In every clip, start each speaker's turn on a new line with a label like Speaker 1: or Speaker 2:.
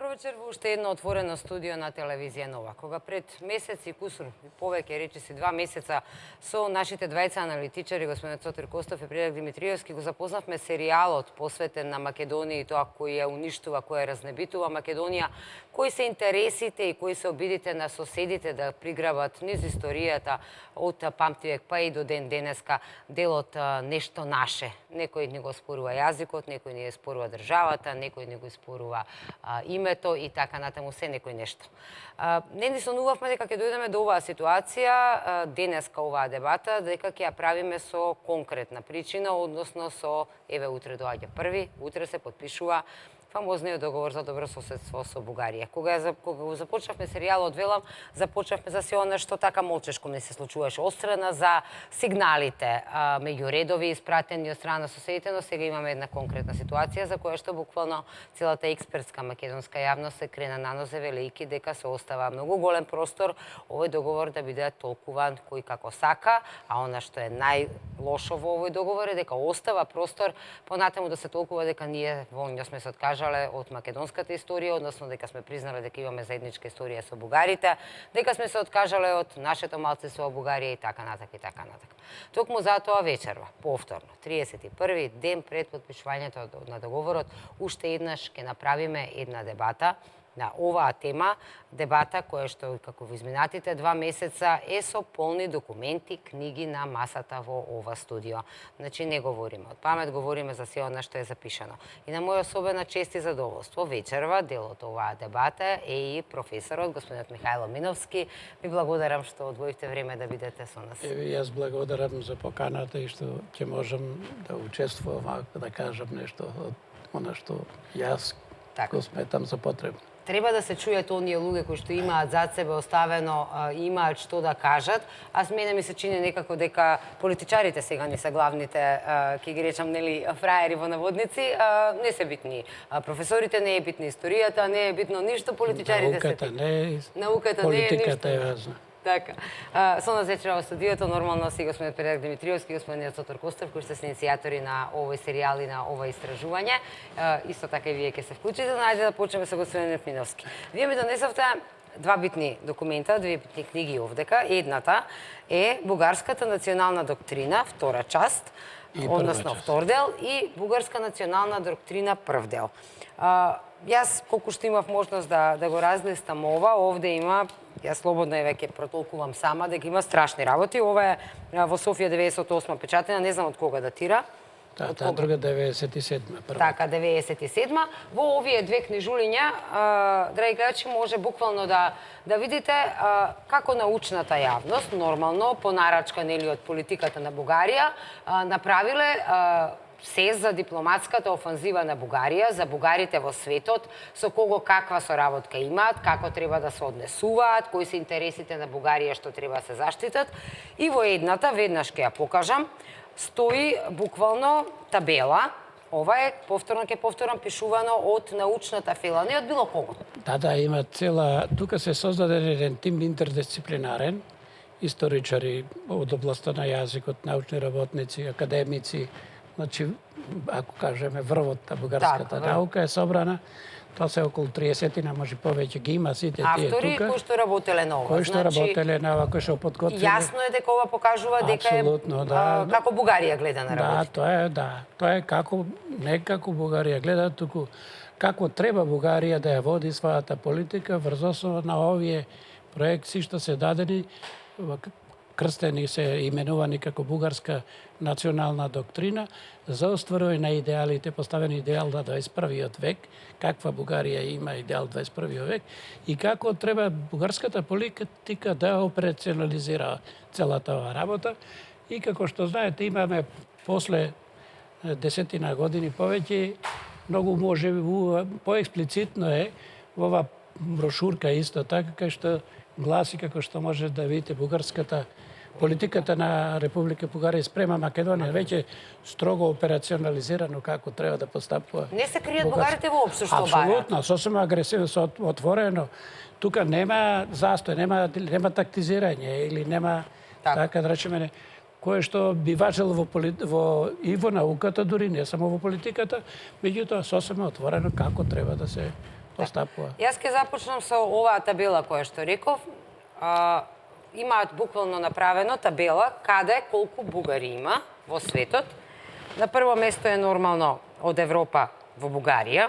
Speaker 1: Добро вечер во уште едно отворено студио на телевизија Нова. Кога пред месец и кусур, повеќе речиси 2 месеца, со нашите двајца аналитичари, господин Цотир Костов и Предраг Димитриевски, го запознавме серијалот посветен на Македонија и тоа кој ја уништува, кој ја разнебитува Македонија, кои се интересите и кои се обидите на соседите да приграбат низ историјата од памтивек па и до ден денеска делот нешто наше. Некој ни го спорува јазикот, некој ни ја спорува државата, некој ни го спорува името и така натаму се некој нешто. Не ни сонувавме дека ќе дојдеме до оваа ситуација, денеска оваа дебата, дека ќе ја правиме со конкретна причина, односно со, еве утре доаѓа први, утре се подпишува фамозниот договор за добрососедство со Бугарија. Кога го започнавме серијалот, велам, започнавме за се она што така молчешко не се случуваше острана за сигналите меѓу редови испратени од страна на соседите, но сега имаме една конкретна ситуација за која што буквално целата експертска македонска јавност се крена на нозе велејки дека се остава многу голем простор овој договор да биде толкуван кој како сака, а она што е најлошо во овој договор е дека остава простор понатаму да се толкува дека ние волно сме се откажале од македонската историја, односно дека сме признале дека имаме заедничка историја со бугарите, дека сме се откажале од нашето малцинство во Бугарија и така натака и така натака. Токму затоа вечерва, повторно, 31 ден пред подпишувањето на договорот, уште еднаш ќе направиме една дебата на оваа тема, дебата која што, како во изминатите 2 месеца, е со полни документи, книги на масата во ова студио. Значи, не говориме од памет, говориме за се она што е запишано. И на моја особена чест и задоволство, вечерва, дел од оваа дебата е и професорот, господинот Михајло Миновски. Ви благодарам што одвоивте време да бидете со нас.
Speaker 2: Еве, јас благодарам за поканата и што ќе можам да учествувам, да кажам нешто од она што јас го сметам за потребно.
Speaker 1: Треба да се чујат оние луѓе кои што имаат зад себе оставено, имаат што да кажат. Аз мене ми се чини некако дека политичарите сега не се главните, ќе ги речам, нели, фраери во наводници, не се битни. Професорите не е битна историјата, не е битно ништо, политичарите се битни.
Speaker 2: Науката не е, политиката е важна.
Speaker 1: Така. Со нас вечера во студиото нормално си господин Предраг Димитриевски и господин Цотир Костов, кои сте се иницијатори на овој серијал и на ова истражување. Исто така и вие ќе се вклучите, но ајде да почнеме со господин Миновски. Вие ми донесовте 2 битни документа, 2 битни книги овдека. Едната е Бугарската национална доктрина, втора част, односно втор дел, и Бугарска национална доктрина, прв дел. Јас, колку што имав можност да го разлистам ова, овде има, јас слободно веќе протолкувам сама, дека има страшни работи. Ова е во Софија 98 печатена, не знам од кога датира.
Speaker 2: Таа друга 97 прва.
Speaker 1: Така, 97. Во овие 2 книжулиња, драги гледачи, може буквално да видите како научната јавност, нормално, по нарачка нели од политиката на Бугарија, направиле се за дипломатската офанзива на Бугарија, за бугарите во светот, со кого каква соработка имаат, како треба да се однесуваат, кои се интересите на Бугарија што треба да се заштитат. И во едната, веднаш ќе ја покажам, стои буквално табела. Ова е, повторно ќе повторам, пишувано од научната фила, не од било кого.
Speaker 2: Да, има цела... Тука се создаде еден тим интердисциплинарен, историчари од областта на јазикот, научни работници, академици. Значи, ако кажеме, врвот на бугарската наука е собрана. Тоа се околу 30-на, може повеќе ги има сите тие тука.
Speaker 1: Автори кои што работеле на ова.
Speaker 2: Кои што работеле на ова, кои што подкотвиле.
Speaker 1: Јасно е дека ова покажува дека е како Бугарија гледа на работите.
Speaker 2: Тоа е како, не како Бугарија гледа, туку како треба Бугарија да ја води својата политика врз основа на овие проекции што се дадени, крстени се именувани како Бугарска национална доктрина за остварување на идеалите, поставени идеал на 21. век, каква Бугарија има идеал 21. век и како треба бугарската политика да операционализира целата оваа работа. И како што знаете, имаме после 10 години повеќе, многу може поексплицитно е во оваа брошурка исто така, кај што гласи како што може да видите бугарската политиката на Република Бугарија спрема Македонија веќе строго операционализирано како треба да постапува.
Speaker 1: Не се кријат бугарите воопшто што бараат.
Speaker 2: Апсолутно, сосема агресивно, отворено. Тука нема застој, нема тактизирање или нема така да речеме кое што би важело и во науката, дури не само во политиката, меѓутоа сосема отворено како треба да се постапува.
Speaker 1: Јас ќе започнам со оваа табела која што реков. Имаат буквално направено табела каде колку бугари има во светот. На прво место е нормално од Европа во Бугарија,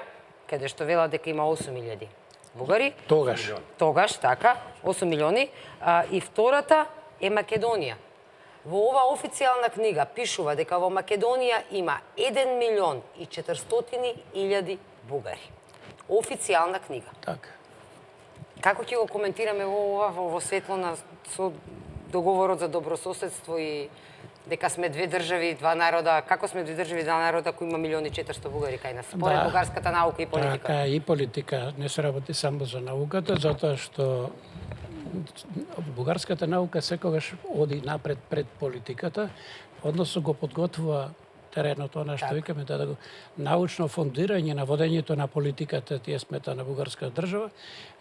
Speaker 1: каде што велат дека има 8.000 бугари. Тогаш, така, 8 милиони. И втората е Македонија. Во оваа официјална книга пишува дека во Македонија има 1.400.000 бугари. Официјална книга.
Speaker 2: Така.
Speaker 1: Како ќе го коментираме во светло на со договорот за добрососедство и дека сме две држави, два народа, како сме две држави, два народа кои има 1.400.000 бугари кај нас, според бугарската наука и политика?
Speaker 2: Така, и политика не се работи само за науката, затоа што бугарската наука секогаш оди напред пред политиката, односно го подготвува теренот, она што викаме да го научно фондирање на водењето на политиката, тие смета на бугарска држава,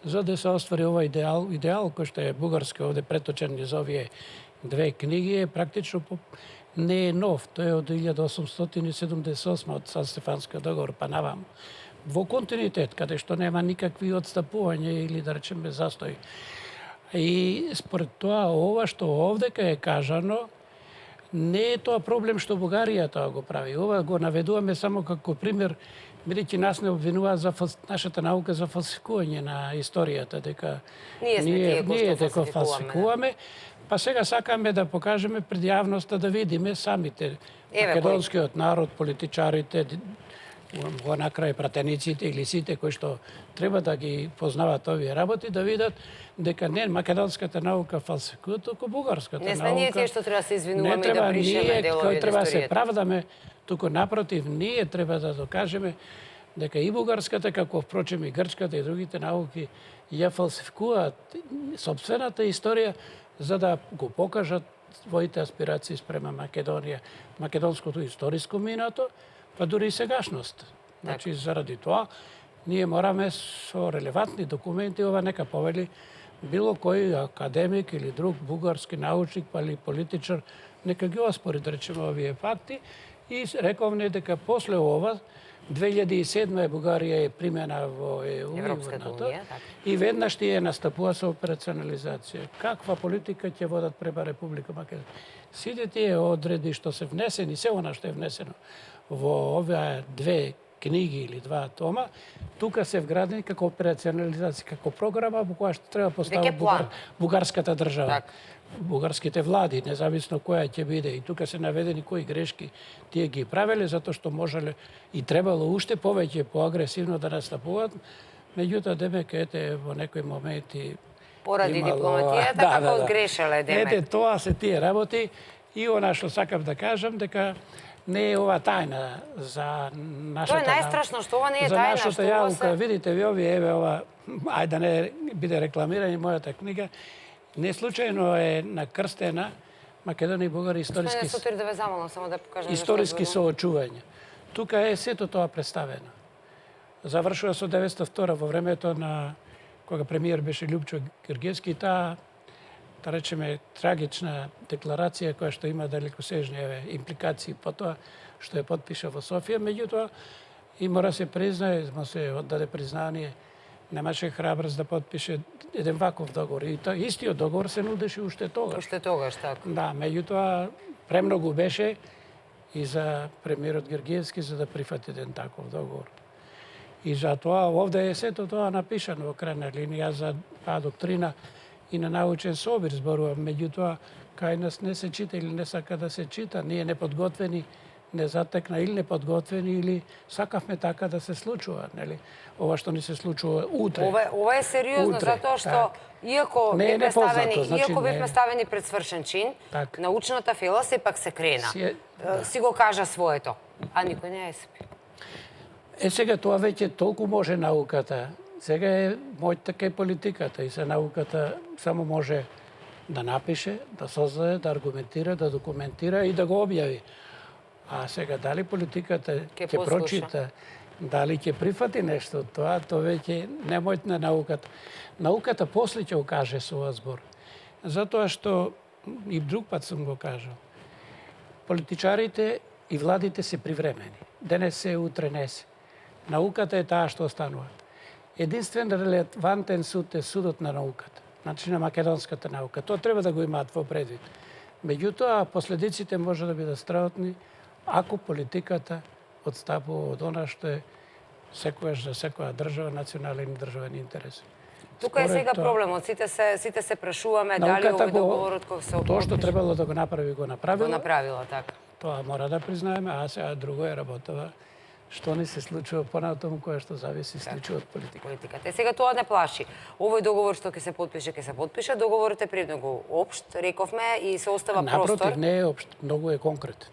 Speaker 2: за да се оствари овој идеал кој што е бугарски овде преточен низ овие две книги, е практично не е нов, тој е од 1878 од Сан-Стефанска договор па наваму. Во континуитет, каде што нема никакви отстапувања или да речеме застој. И според тоа, ова што овдека е кажано, не е тоа проблем што Бугарија тоа го прави. Ова го наведуваме само како пример, бидејќи нас не обвинуваат за нашата наука за фалсификување на историјата, дека
Speaker 1: ние дека
Speaker 2: фалсификуваме. Па сега сакаме да покажеме пред јавноста да видиме самите македонскиот народ, политичарите, го накрај пратениците или сите кои што треба да ги познават овие работи, да видат дека не македонската наука фалсификува, туку бугарската наука.
Speaker 1: Не сме ние тие што треба да се извинуваме и да бришеме делови од
Speaker 2: треба да се
Speaker 1: историјата.
Speaker 2: правдаме, туку напротив, ние треба да докажеме дека и бугарската, како впрочем и грчката и другите науки, ја фалсификуваат собствената историја за да го покажат своите аспирации спрема Македонија, македонското историско минато, па дури и сегашност. Значи, заради тоа, ние мораме со релевантни документи, ова нека повели било кој академик или друг бугарски научник, па или политичар, нека ги оспори, да речеме, овие факти. И рековме дека после ова, 2007 Бугарија е примена во ЕУ и веднаш тие настапува со операционализација. Каква политика ќе водат према Република Македонија? Сите тие одреди што се внесени, се она што е внесено во овие две книги или два тома, тука се вградени како операционализација, како програма во која што треба постави бугарската држава. Бугарските влади, независно која ќе биде. И тука се наведени кои грешки тие ги правеле, затоа што можеле и требало уште повеќе поагресивно да настапуваат. Меѓутоа, демек, ете, во некои моменти
Speaker 1: поради дипломатијата, како одгрешале, демек.
Speaker 2: Ете, тоа се тие работи. И она што сакам да кажам, дека не е ова тајна за нашата...
Speaker 1: Тоа е најстрашно, што ова не е тајна,
Speaker 2: што ова се... Видите, ви овие, еве ова, ајде да не биде рекламирање мојата книга, не случајно е накрстена Македонија и Бугарија историски соочувања. Тука е сето тоа представено. Завршува со 902 во времето на кога премиер беше Љупчо Георгиевски, таа, да речеме, трагична декларација која што има далекосежни импликации по тоа што ја потпиша во Софија, меѓутоа и мора се признае, се оддаде признание, немаше храброст да потпише еден ваков договор. И истиот договор се нудеше уште тогаш.
Speaker 1: Уште тогаш, така.
Speaker 2: Да, меѓутоа премногу беше и за премиерот Георгиевски за да прифати еден таков договор. И затоа овде е сето тоа напишано во крајна линија за таа доктрина и на научен собир зборувам, меѓутоа кај нас не се чита или не сака да се чита, ние неподготвени, не затекна или неподготвени или сакавме така да се случува, нели? Ова што ни се случува утре.
Speaker 1: Ова е сериозно затоа што иако бевме ставени пред свршен чин, научната фела сепак се крена. Си го кажа своето, а никој не ја спи.
Speaker 2: Сега тоа веќе толку може науката. Сега е мојта кај политиката и се науката само може да напише, да создаде, да аргументира, да документира и да го објави. А сега дали политиката ќе прочита, дали ќе прифати нешто од тоа, тоа веќе не мојта науката. Науката после ќе окаже својот збор. Затоа што и друг пат сум го кажал. Политичарите и владите се привремени. Денес се, утре не се. Науката е таа што останува. Единствен релевантен суд е судот на науката, значи на македонската наука. Тоа треба да го имаат во предвид. Меѓутоа, последиците може да бидат страхотни ако политиката одстапува од она што е секојаш за секоја држава национален и државен интерес.
Speaker 1: Тука е сега проблемот. Сите се прашуваме дали овој договорот кој се
Speaker 2: тоа што требало да го направи, го направила.
Speaker 1: Го направила, така.
Speaker 2: Тоа мора да признаеме, а сега друго е работава што не се случува понатаму, кое што зависи исклучиво од
Speaker 1: политиката. Сега тоа не плаши. Овој договор што ќе се подпише, договорот е премногу општ, рековме, и се остава простор.
Speaker 2: Напротив, не е општ, многу е конкретен.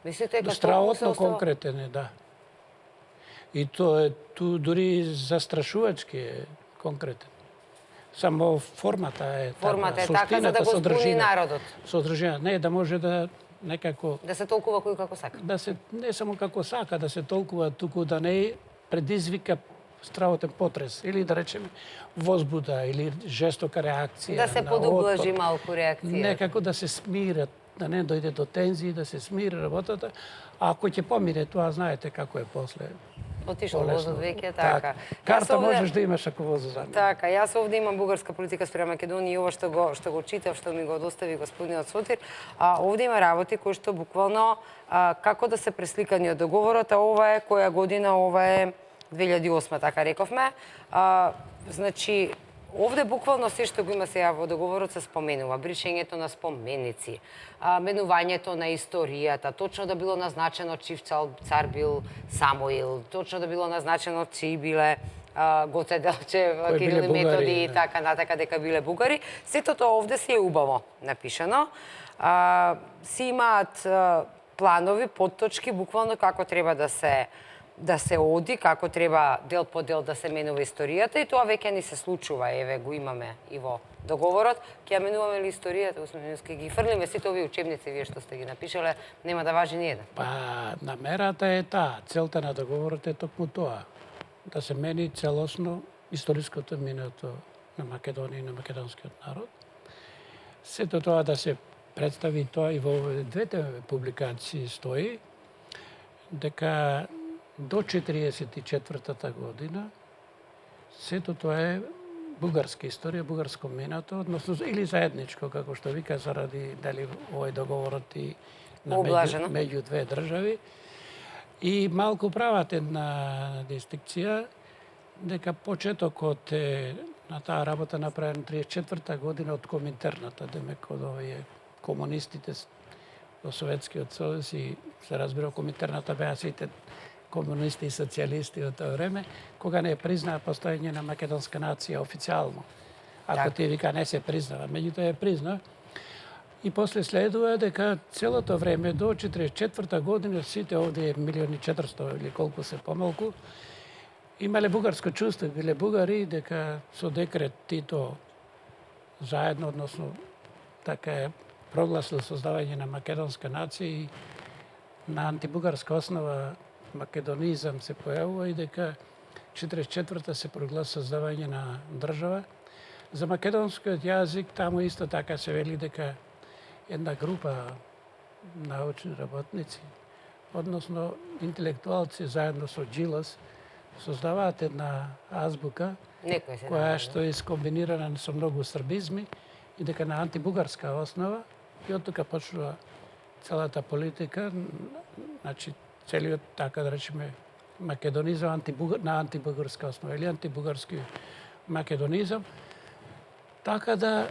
Speaker 1: Мислите дека
Speaker 2: страхотно конкретен е, да. И тоа е дури застрашувачки е конкретен. Само формата е
Speaker 1: така за да го збуни народот.
Speaker 2: Содржина, не да може да некако
Speaker 1: да се толкува кој како сака.
Speaker 2: Не само како сака да се толкува, туку да не предизвика страхотен потрес или да речеме возбуда или жестока реакција.
Speaker 1: Да се подоблажи малку реакција.
Speaker 2: Некако да се смират, да не дојде до тензии, да се смири работата. А ако ќе помине тоа, знаете како е после.
Speaker 1: Отишол возот веќе, така.
Speaker 2: Карта можеш да имаш ако возот замина.
Speaker 1: Така, јас овде имам бугарска политика спрема Македонија и ова што го читав, што ми го достави господинот Сотир, овде има работи кои што буквално како да се пресликани од договорот, а ова е која година, ова е 2008, така рековме. Значи, овде буквално се што го има сега во договорот се споменува. Бришењето на споменици, менувањето на историјата, точно да било назначено чив цар бил Самуил, точно да било назначено чии биле Гоце Делчев, Кирил и Методи и така натака дека биле бугари. Сето тоа овде си е убаво напишано. Си имаат планови, подточки, буквално како треба да се оди, како треба дел по дел да се менува историјата, и тоа веќе ни се случува, еве го имаме и во договорот. Ќе ја менуваме ли историјата, ќе ги фрлиме сите овие учебници вие што сте ги напишале, нема да важи ни еден.
Speaker 2: Намерата е таа, целта на договорот е токму тоа, да се мени целосно историското минато на Македонија и на македонскиот народ. Сето тоа да се представи тоа и во двете публикации стои дека до 1944 година сето тоа е бугарска историја, бугарско минато, односно или заедничко, како што вика, заради дали овој договорот и меѓу две држави. И малку прават една дистинкција дека почетокот е на таа работа направен 1934 година од Коминтерната, демек од овие комунистите во Советскиот сојуз, и се разбира Коминтерната беа сите комунисти и социјалисти од тоа време, кога не признаа постоење на македонска нација официјално. Ако ти вика не се признава, меѓутоа е призна. И после следува дека целото време до 1944 година сите овде 1.400.000 или колку се помалку имале бугарско чувство, биле бугари, дека со декрет Тито заедно, односно така е прогласил создавање на македонска нација и на антибугарска основа македонизам се појавува и дека 1944 се прогласи создавање на држава. За македонскиот јазик таму исто така се вели дека една група научни работници, односно интелектуалци заедно со Джилас, создаваат една азбука која што е скомбинирана со многу србизми и дека на антибугарска основа, и од тука почнува целата политика, значи целиот, така да речеме, македонизам на антибугарска основа или антибугарски македонизам, така да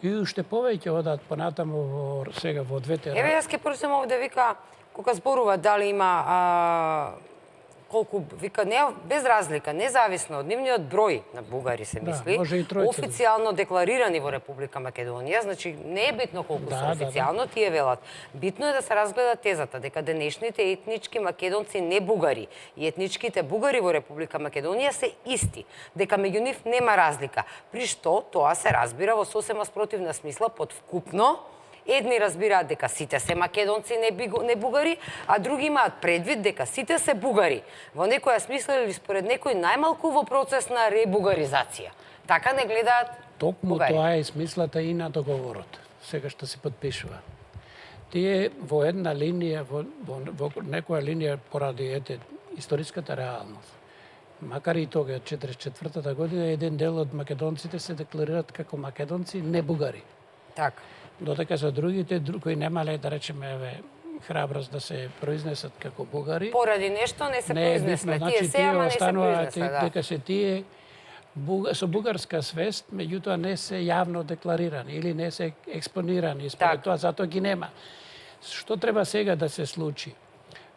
Speaker 2: и уште повеќе одат понатаму сега во двете.
Speaker 1: Еве јас ќе прочитам овде, вика, кога зборува дали има колку, вика, не, без разлика, независно од нивниот број на бугари, се мисли, официјално декларирани во Република Македонија, значи не е битно колку се официјално, тие велат. Битно е да се разгледа тезата дека денешните етнички македонци не бугари и етничките бугари во Република Македонија се исти, дека меѓу нив нема разлика, при што тоа се разбира во сосема спротивна смисла под вкупно. Едни разбираат дека сите се македонци не бугари, а други имаат предвид дека сите се бугари. Во некоја смисла или според некој најмалку во процес на ребугаризација. Така не гледаат
Speaker 2: токму
Speaker 1: бугари.
Speaker 2: Тоа е смислата и на договорот, сега што се подпишува. Тие во една линија, во некоја линија поради историската реалност, макар и тога 44-та година, еден дел од македонците се декларираат како македонци, не бугари.
Speaker 1: Така.
Speaker 2: Додека за другите, кои немале, да речеме, храброст да се произнесат како бугари.
Speaker 1: Поради нешто не се произнесле.
Speaker 2: Значи,
Speaker 1: Тие се, ама не се
Speaker 2: остануваат
Speaker 1: произнесле, да.
Speaker 2: дека се тие со бугарска свест, меѓутоа не се јавно декларирани или не се експонирани. Според тоа, затоа ги нема. Што треба сега да се случи?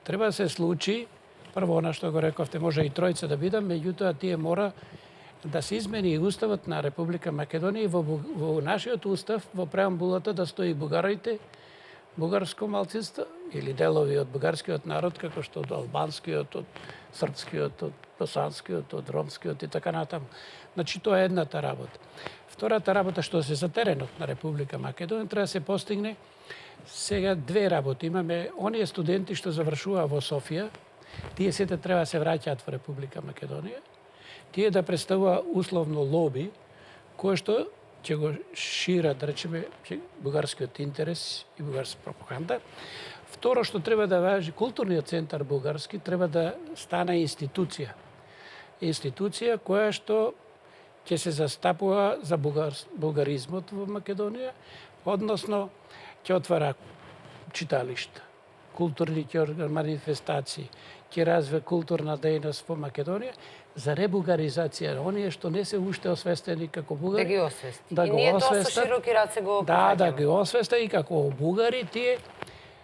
Speaker 2: Треба да се случи, прво она што го рековте, може и тројца да бидам, меѓутоа тие мора да се измени и уставот на Република Македонија и во нашиот устав, во преамбулата да стои бугарите, бугарско малцинство или делови од бугарскиот народ, како што од албанскиот, од српскиот, од босанскиот, од ромскиот и така натаму. Значи, тоа е едната работа. Втората работа, што се за теренот на Република Македонија, треба да се постигне сега две работи. Имаме оние студенти што завршуваа во Софија, тие сите треба да се враќаат во Република Македонија, тие да представува условно лоби, кое што ќе го шира, да речеме, бугарскиот интерес и бугарска пропаганда. Второ што треба да важи, културниот центар бугарски треба да стане институција. Институција која што ќе се застапува за бугаризмот во Македонија, односно ќе отвара читалишта, културни манифестации, ќе развива културна дејност во Македонија за ребугаризација, оние што не се уште освестени како бугари.
Speaker 1: Да ги освести.
Speaker 2: Да
Speaker 1: и
Speaker 2: го
Speaker 1: ние тоа со
Speaker 2: освестат.
Speaker 1: широки раце го
Speaker 2: Да ги освестат и како бугари тие.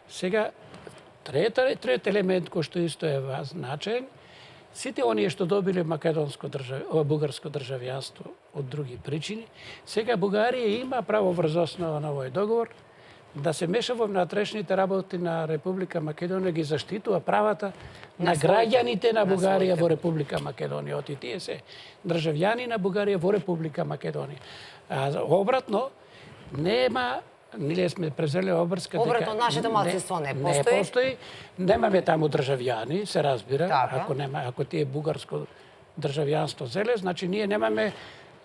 Speaker 2: Сега, трет елемент кој што исто е значаен, сите оние што добиле бугарско државјанство од други причини, сега Бугарија има право врз основа на овој договор да се меша во внатрешните работи на Република Македонија, ги заштитува правата на граѓаните на Бугарија во Република Македонија. Оти тие се државјани на Бугарија во Република Македонија. А обратно, нема, ние сме презели обрска дека...
Speaker 1: Обратно, нашето малцинство не постои.
Speaker 2: Не постои, немаме таму државјани, се разбира.
Speaker 1: Така.
Speaker 2: Ако тие бугарско државјанство зеле, значи ние немаме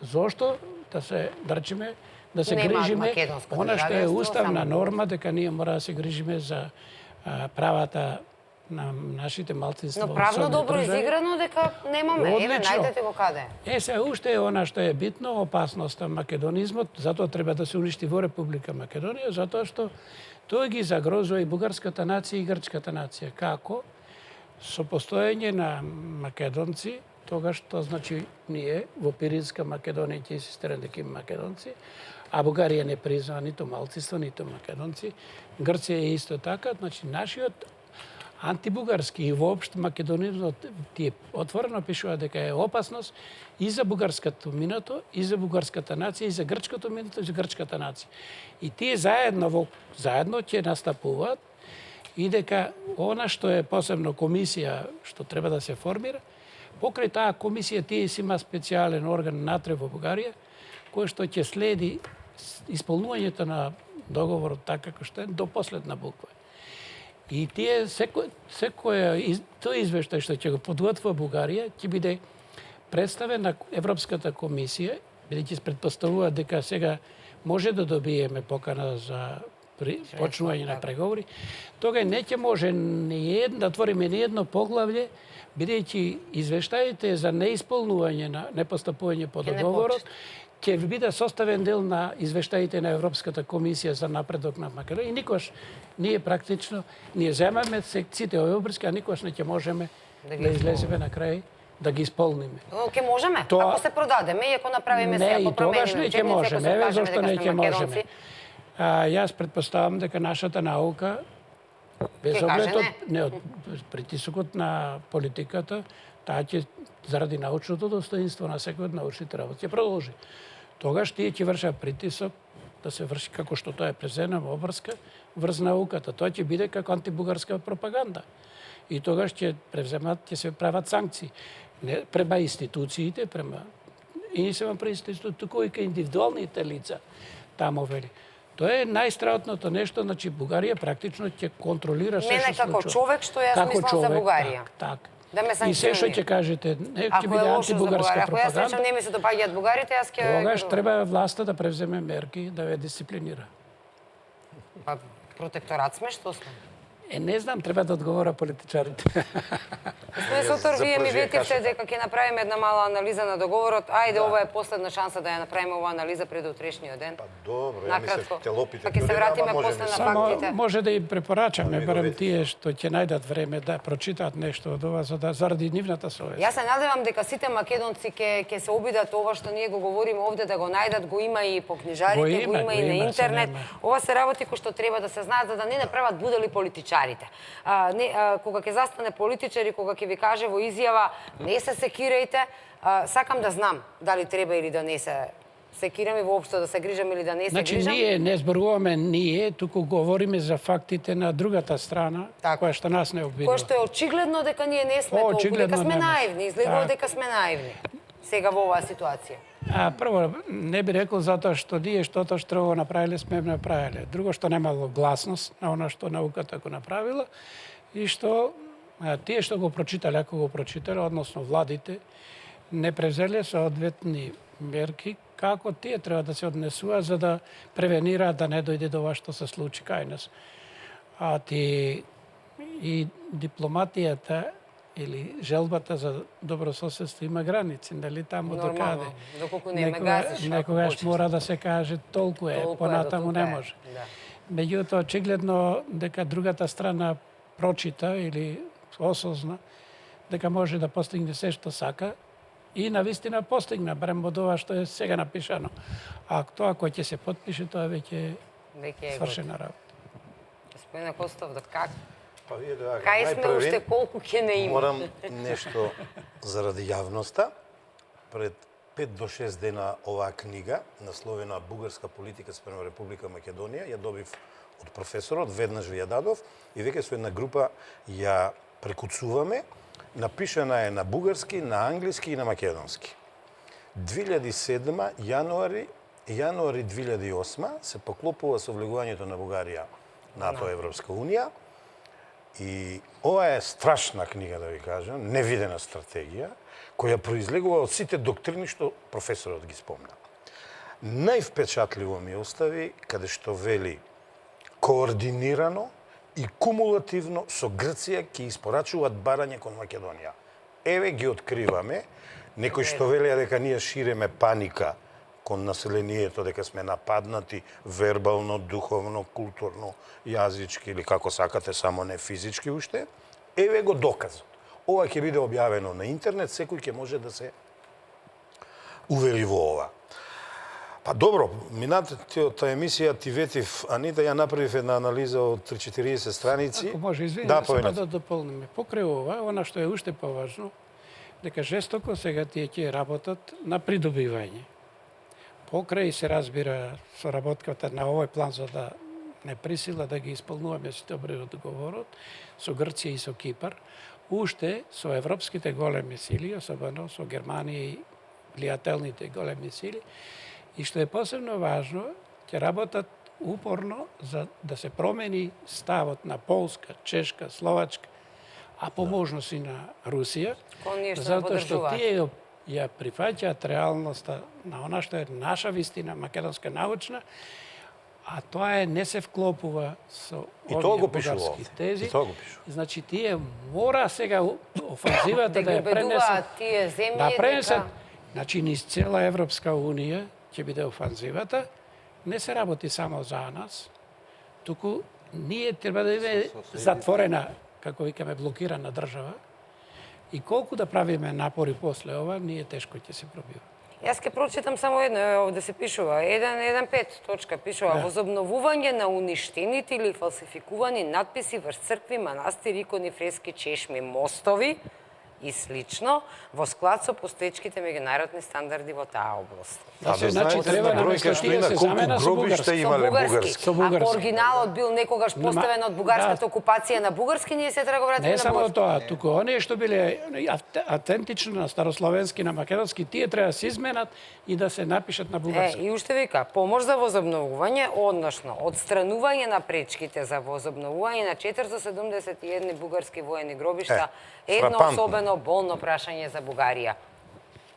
Speaker 2: зошто да се, да речеме, да се грижиме, она што е уставна норма, дека ние мора да се грижиме за правата на нашите малцинства.
Speaker 1: Но правно добро изиграно дека немаме. Еве, најдете го каде.
Speaker 2: Се уште е она што е битно, опасноста македонизмот, затоа треба да се уништи во Република Македонија, затоа што тој ги загрозува и бугарската нација и грчката нација. Како? Со постоење на македонци, тогаш што значи ние во Пиринска Македонија ќе инсистираме дека има македонци, а Бугарија не признава ниту малцинство, ниту македонци. Грција е исто така, значи нашиот антибугарски и воопшто македонизмот тие отворено пишува дека е опасност и за бугарското минато, и за бугарската нација, и за грчкото минато, и за грчката нација. И тие заедно ќе настапуваат и дека она што е посебно комисија што треба да се формира, покрај таа комисија тие си има специјален орган натре во Бугарија кој што ќе следи исполнувањето на договорот така како што е до последна буква. И тие тој извештај што ќе го подготвува Бугарија ќе биде представен на Европската комисија, бидејќи се претпоставува дека сега може да добиеме покана за почнување на преговори, тога не ќе може да отвориме ни едно поглавле, бидејќи извештаите за неисполнување на непостапување по договорот ќе биде составен дел на извештаите на Европската комисија за напредок на Македонија и никош ние практично земаме секциите овие обрски, а никош не ќе можеме да излеземе на крај да ги исполниме.
Speaker 1: Ке можеме, ако се продадеме и ако направиме се, ако промениме.
Speaker 2: Не, и тогаш не ќе можеме. Еве зашто не ќе можеме. Јас предпоставам дека нашата наука, без оглед од притисокот на политиката, таа ќе заради научното достоинство на секој од научните работи ќе продолжи. Тогаш тие ќе вршат притисок да се врши како што тоа е презена во обврска врз науката. Тоа ќе биде како антибугарска пропаганда. И тогаш ќе се прават санкции према институциите, и не само према институциите, туку и кај индивидуалните лица таму вели. Тоа е најстраотното нешто, значи Бугарија практично ќе контролира се што
Speaker 1: случува. Мене како човек што јас мислам за Бугарија.
Speaker 2: Так.
Speaker 1: Да ме санкционира.
Speaker 2: И се што ќе кажете, ќе биде антибугарска пропаганда.
Speaker 1: Ако јас речам не ми се допаѓаат бугарите, јас ќе...
Speaker 2: Тогаш треба власта да превземе мерки, да ве дисциплинира.
Speaker 1: Па протекторат сме, што сме?
Speaker 2: Не знам, треба да одговора политичарите.
Speaker 1: Господин Сотор, вие ми ветивте дека ќе направиме една мала анализа на договорот. Ајде, ова е последна шанса да ја направиме оваа анализа пред утрешниот ден.
Speaker 3: Па добро, ја
Speaker 1: Накратко.
Speaker 3: мислев, телопите.
Speaker 1: Па ќе се вратиме после на
Speaker 2: Само
Speaker 1: фактите.
Speaker 2: може да им препорачаме, барем тие што ќе најдат време да прочитаат нешто од ова, заради нивната совест.
Speaker 1: Јас се надевам дека сите македонци ќе се обидат ова што ние го говориме овде да го најдат, го има и по книжарите, го има и на интернет. Ова се работи кои што треба да се знаат за да не направат будали политичарите. Кога ќе застане политичар и кога ќе ви каже во изјава не се секирајте, сакам да знам дали треба или да не се секираме воопшто, да се грижам или да не се
Speaker 2: Значи,
Speaker 1: грижам.
Speaker 2: ние не зборуваме ние, туку говориме за фактите на другата страна, која што нас не обидува.
Speaker 1: Кој што е очигледно дека ние не сме толку, дека сме наивни, изгледува дека сме наивни. Сега во оваа ситуација.
Speaker 2: Прво, не би рекол затоа што ние штото што го направиле, сме направиле. Друго што немало гласност на она што науката го направила и што тие што го прочитале, ако го прочитале, односно владите, не презеле соодветни мерки како тие треба да се однесува за да превенираат да не дојде до ова што се случи кај нас. И дипломатијата или желбата за добрососедство има граници, нели таму докаде.
Speaker 1: Доколку не ме газиш.
Speaker 2: Некогаш мора да се каже толку е, понатаму не може. Меѓутоа, очигледно дека другата страна прочита или осозна дека може да постигне се што сака и навистина постигна, барем од ова што е сега напишано. А тоа кој ќе се потпише, тоа веќе е свршена работа.
Speaker 1: Господине Костов, да как?
Speaker 3: Па вие да
Speaker 1: Кај сме уште колку ќе не има?
Speaker 3: Морам нешто заради јавноста. Пред 5 до 6 дена оваа книга, насловена Бугарска политика спрема Република Македонија, ја добив од професорот, веднаш ви ја дадов и веќе со една група ја прекуцуваме. Напишана е на бугарски, на англиски и на македонски. 2007 јануари 2008 се поклопува со влегувањето на Бугарија НАТО Европска унија. И ова е страшна книга, да ви кажам, невидена стратегија, која произлегува од сите доктрини што професорот ги спомна. Највпечатливо ми остави каде што вели координирано и кумулативно со Грција ќе испорачуваат барање кон Македонија. Еве ги откриваме, некои што велеа дека ние ширеме паника кон населението, дека сме нападнати вербално, духовно, културно, јазички или како сакате, само не физички уште. Еве го доказот. Ова ќе биде објавено на интернет, секој ќе може да се увери во ова. Па добро, минатата емисија ти ветив, Анита, ја направив една анализа од 3-40 страници.
Speaker 2: Ако може, извини, само да дополниме. Покрај ова, она што е уште поважно, дека жестоко сега тие ќе работат на придобивање. Покрај се разбира соработката на овој план за да не присила да ги исполнуваме сите обреди од договорот со Грција и со Кипар, уште со европските големи сили, особено со Германија и влијателните големи сили, и што е посебно важно, ќе работат упорно за да се промени ставот на Полска, Чешка, Словачка, а по можност и на Русија, затоа што тие ја прифаќаат реалноста на она што е наша вистина, македонска научна, а тоа не се вклопува со овие бугарски тези. Значи, тие мора сега офанзивата да ја пренесат. Да пренесат. Значи, низ цела Европска Унија ќе биде офанзивата. Не се работи само за нас, туку ние треба да биде затворена, како викаме, блокирана држава. И колку да правиме напори после ова, ние тешко ќе се пробива.
Speaker 1: Јас ќе прочитам само едно, овде се пишува, 1.5 точка пишува, возобновување на уништените или фалсификувани надписи врз цркви, манастири, икони, фрески, чешми, мостови и слично, во склад со постоечките меѓународни стандарди во таа област.
Speaker 2: Значи, треба наместо тие се замена со бугарски.
Speaker 1: Ако оригиналот бил некогаш поставен од бугарската окупација на бугарски, ние се треба вратиме на
Speaker 2: боски. Не само тоа, туку оние што биле автентично на старословенски, на македонски, тие треба да се изменат и да се напишат на бугарски.
Speaker 1: И уште вика, помош за возобновување, односно, одстранување на пречките за возобновување на 471 бугарски воени гробишта, едно особено болно прашање за Бугарија.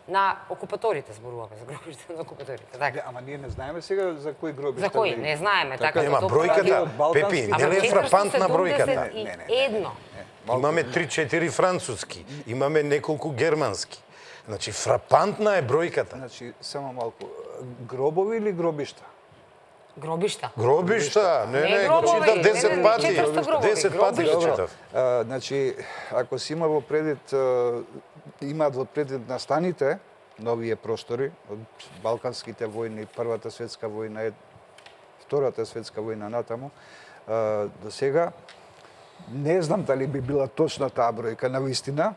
Speaker 1: на окупаторите, зборуваме за гробишта на окупаторите. Така.
Speaker 4: Ама ние не знаеме сега за кои гробишта.
Speaker 1: За кои? Не знаеме. Така,
Speaker 3: Нема
Speaker 1: тоа
Speaker 3: бројката, Пепи,
Speaker 1: Ама
Speaker 3: нели е фрапантна бројката?
Speaker 1: 471.
Speaker 3: Имаме 3-4 француски, имаме неколку германски. Значи, фрапантна е бројката.
Speaker 4: Значи, само малку. Гробови или гробишта?
Speaker 1: Гробишта.
Speaker 3: Гробишта, не,
Speaker 1: Не
Speaker 3: го
Speaker 1: гробови,
Speaker 3: читав 10
Speaker 1: не,
Speaker 3: пати.
Speaker 1: 400 гробови,
Speaker 3: 10 пати го
Speaker 1: гробишта.
Speaker 3: читав.
Speaker 4: Значи, ако си има во предвид, имаат во предвид настаните, новие простори, од Балканските војни, Првата светска војна, Втората светска војна натаму, до сега, не знам дали би била точна таа бројка, навистина,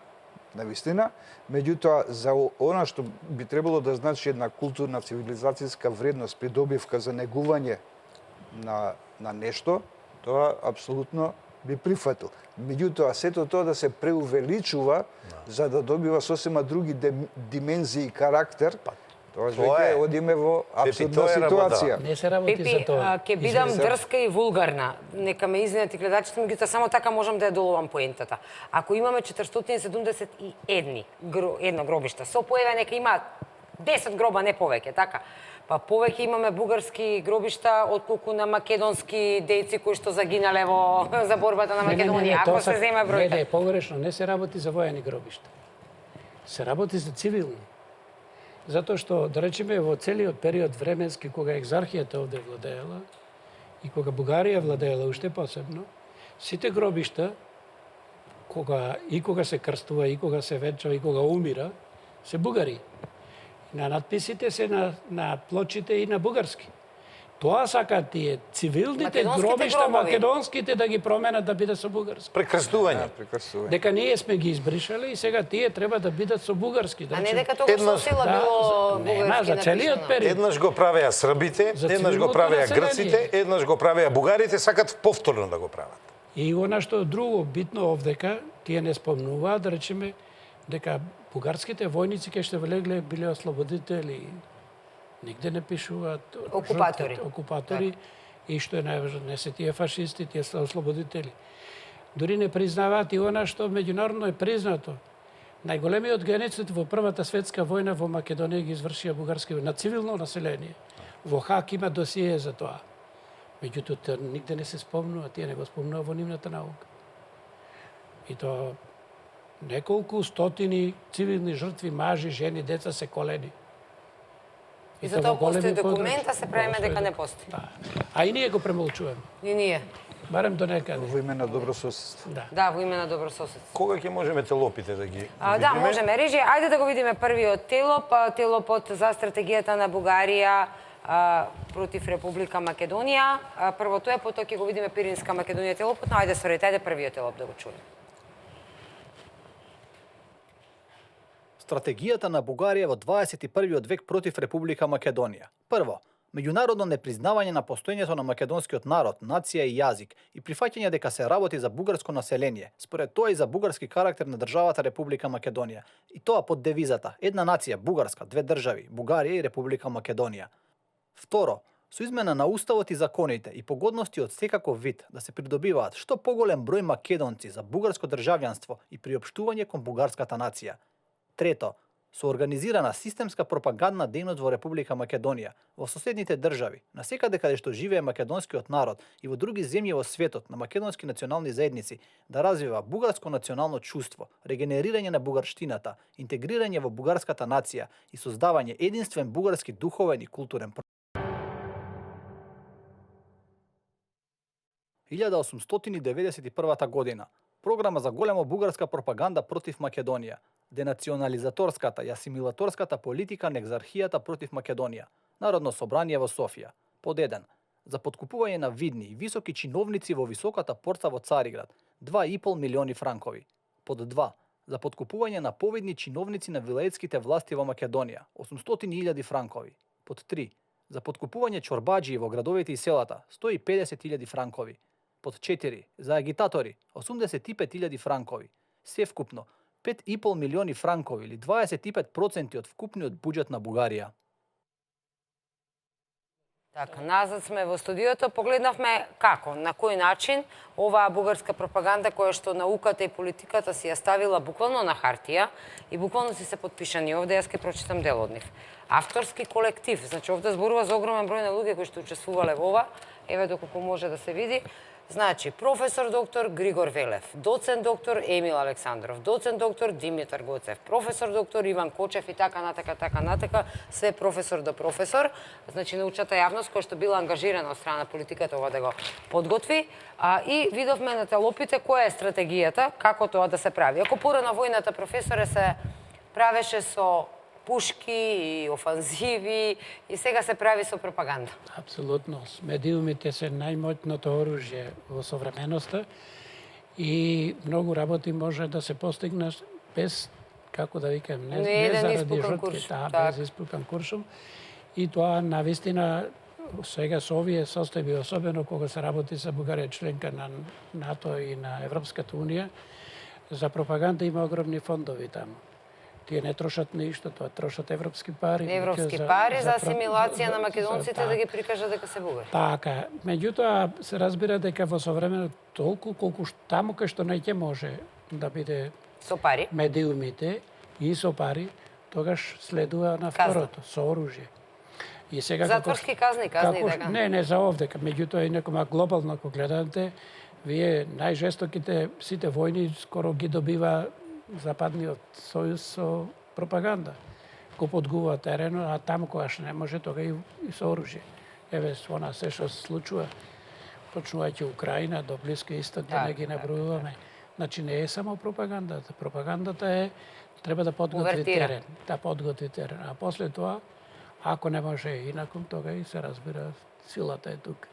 Speaker 4: меѓутоа, за она што би требало да значи една културна цивилизацијска вредност, придобивка за негување на нешто, тоа апсолутно би прифатил. Меѓутоа, сето тоа да се преувеличува за да добива сосема други димензии и карактер, тоа веќе одиме во абсурдна
Speaker 3: тоа е работа.
Speaker 4: ситуација.
Speaker 2: Не се работи
Speaker 1: Пепи,
Speaker 2: за тоа.
Speaker 1: ќе бидам дрска и вулгарна. Нека ме извинат и гледачите, меѓутоа само така можам да ја доловам поентата. Ако имаме 471 едно гробишта, со поева нека има 10 гроба, не повеќе, така? Па повеќе имаме бугарски гробишта отколку на македонски дејци кои што загинале во за борбата на Македонија, ако се зема бројка.
Speaker 2: Не, погрешно, не се работи за воени гробишта. Се работи за цивилни. Затоа што, да речеме, во целиот период временски, кога екзархијата овде владеела и кога Бугарија владеела уште посебно, сите гробишта, кога се крстува, и кога се венчава, и кога умира, се бугари. На надписите се на плочите и на бугарски. Тоа сакаат тие цивилните гробишта, македонските да ги променат да бидат со бугарски.
Speaker 3: Прекрстување.
Speaker 2: Дека ние сме ги избришали и сега тие треба да бидат со бугарски.
Speaker 1: А не дека тогаш со села било бугарски
Speaker 2: за целиот
Speaker 1: напишано.
Speaker 2: период.
Speaker 3: Еднаш го правеа србите,
Speaker 2: За
Speaker 3: еднаш го
Speaker 2: цивилното
Speaker 3: правеа
Speaker 2: население.
Speaker 3: грците, еднаш го правеа бугарите, сакат повторно да го прават.
Speaker 2: И она што друго битно овдека, тие не спомнуваат, да речеме, дека бугарските војници кај што влегле биле ослободители. Нигде не пишуваат окупатори и што е најважно, не се тие фашисти, тие се ослободители. Дури не признаваат и она што меѓународно е признато. Најголемиот геноцид во Првата светска војна во Македонија ги извршија бугарски на цивилно население. Во Хаг има досие за тоа. Меѓутоа нигде не се спомнува, тие не го спомнува во нивната наука. И тоа неколку стотини цивилни жртви, мажи, жени, деца се колени.
Speaker 1: И за тоа постои документ, а се правиме дека не постои.
Speaker 2: Да. А и ние го премолчуваме.
Speaker 1: И ние.
Speaker 2: Барем до некаде.
Speaker 4: Во име на добрососедство.
Speaker 1: Да, во име на добрососедство.
Speaker 3: Кога ќе можеме телопите да ги
Speaker 1: Да,
Speaker 3: видиме?
Speaker 1: можеме. Режи, ајде да го видиме првиот телоп, телопот за стратегијата на Бугарија против Република Македонија. Првото е, потоа ќе го видиме Пиринска Македонија телопот, но ајде сварете, ајде првиот телоп да го чуеме.
Speaker 5: Стратегијата на Бугарија во 21 век против Република Македонија. Прво, меѓународно непризнавање на постоењето на македонскиот народ, нација и јазик и прифаќање дека се работи за бугарско население, според тоа и за бугарски карактер на државата Република Македонија. И тоа под девизата една нација, бугарска, две држави, Бугарија и Република Македонија. Второ, со измена на уставот и законите и погодности од секаков вид да се придобиваат што поголем број македонци за бугарско државјанство и приопштување кон бугарската нација. Трето, со организирана системска пропагандна дејност во Република Македонија, во соседните држави, насекаде каде што живее македонскиот народ и во други земји во светот на македонски национални заедници, да развива бугарско национално чувство, регенерирање на бугарштината, интегрирање во бугарската нација и создавање единствен бугарски духовен и културен 1891 година. Програма за голема бугарска пропаганда против Македонија. Денационализаторската и асимилаторската политика на екзархијата против Македонија. Народно собрание во Софија. Под 1. За подкупување на видни и високи чиновници во високата порта во Цариград. 2,5 милиони франкови. Под 2. За подкупување на повидни чиновници на вилаетските власти во Македонија. 800.000 франкови. Под 3. За подкупување чорбаџии во градовите и селата. 150.000 франкови. Под 4. За агитатори 85.000 франкови. Се вкупно 5,5 милиони франкови или 25% од вкупниот буџет на Бугарија.
Speaker 1: Така, назад сме во студиото, погледнавме како, на кој начин оваа бугарска пропаганда која што науката и политиката си ја ставила буквално на хартија и буквално си се подпишани. Овде јас ќе прочитам дел од нив. Авторски колектив, значи овде зборува за огромен број на луѓе кои што учествувале во ова, еве доколку може да се види. Значи, професор доктор Григор Велев, доцент доктор Емил Александров, доцент доктор Димитар Гоцев, професор доктор Иван Кочев и така натака, све професор до професор. Значи, научната јавност која што била ангажирана од страна на политиката ова да го подготви. И видовме на телопите која е стратегијата, како тоа да се прави. Ако порано војната професоре се правеше со пушки и офанзиви и сега се прави со пропаганда.
Speaker 2: Апсолутно. Медиумите се најмоćното оружје во современоста и многу работи може да се постигне без, како да викам, не заради жртви, без испукан куршум. И тоа навистина сега со овие состојби, особено кога се работи за Бугарија членка на НАТО и на Европската унија, за пропаганда има огромни фондови таму. Тие не трошат ништо, тоа трошат европски пари.
Speaker 1: Европски пари за асимилација на македонците да ги прикажат дека се бугари.
Speaker 2: Така, меѓутоа се разбира дека во современо толку колку таму кај што не ќе може да биде
Speaker 1: со пари,
Speaker 2: медиумите и со пари, тогаш следува на второто, со оружје. И сега
Speaker 1: затворски казни дека.
Speaker 2: Не, за овдека, меѓутоа и некома глобално ако гледате, вие најжестоките сите војни скоро ги добива Западниот сојуз со пропаганда. Го подгува теренот, а таму којаш не може, тога и со оружје. Еве, она се што се случува, почнувајќи Украина до Блиски Исток, да не ги набројуваме. Значи, не е само пропагандата. Пропагандата е, треба да подготви терен. Да подготви терен. А после тоа, ако не може инаку, тога и се разбира, силата е тука.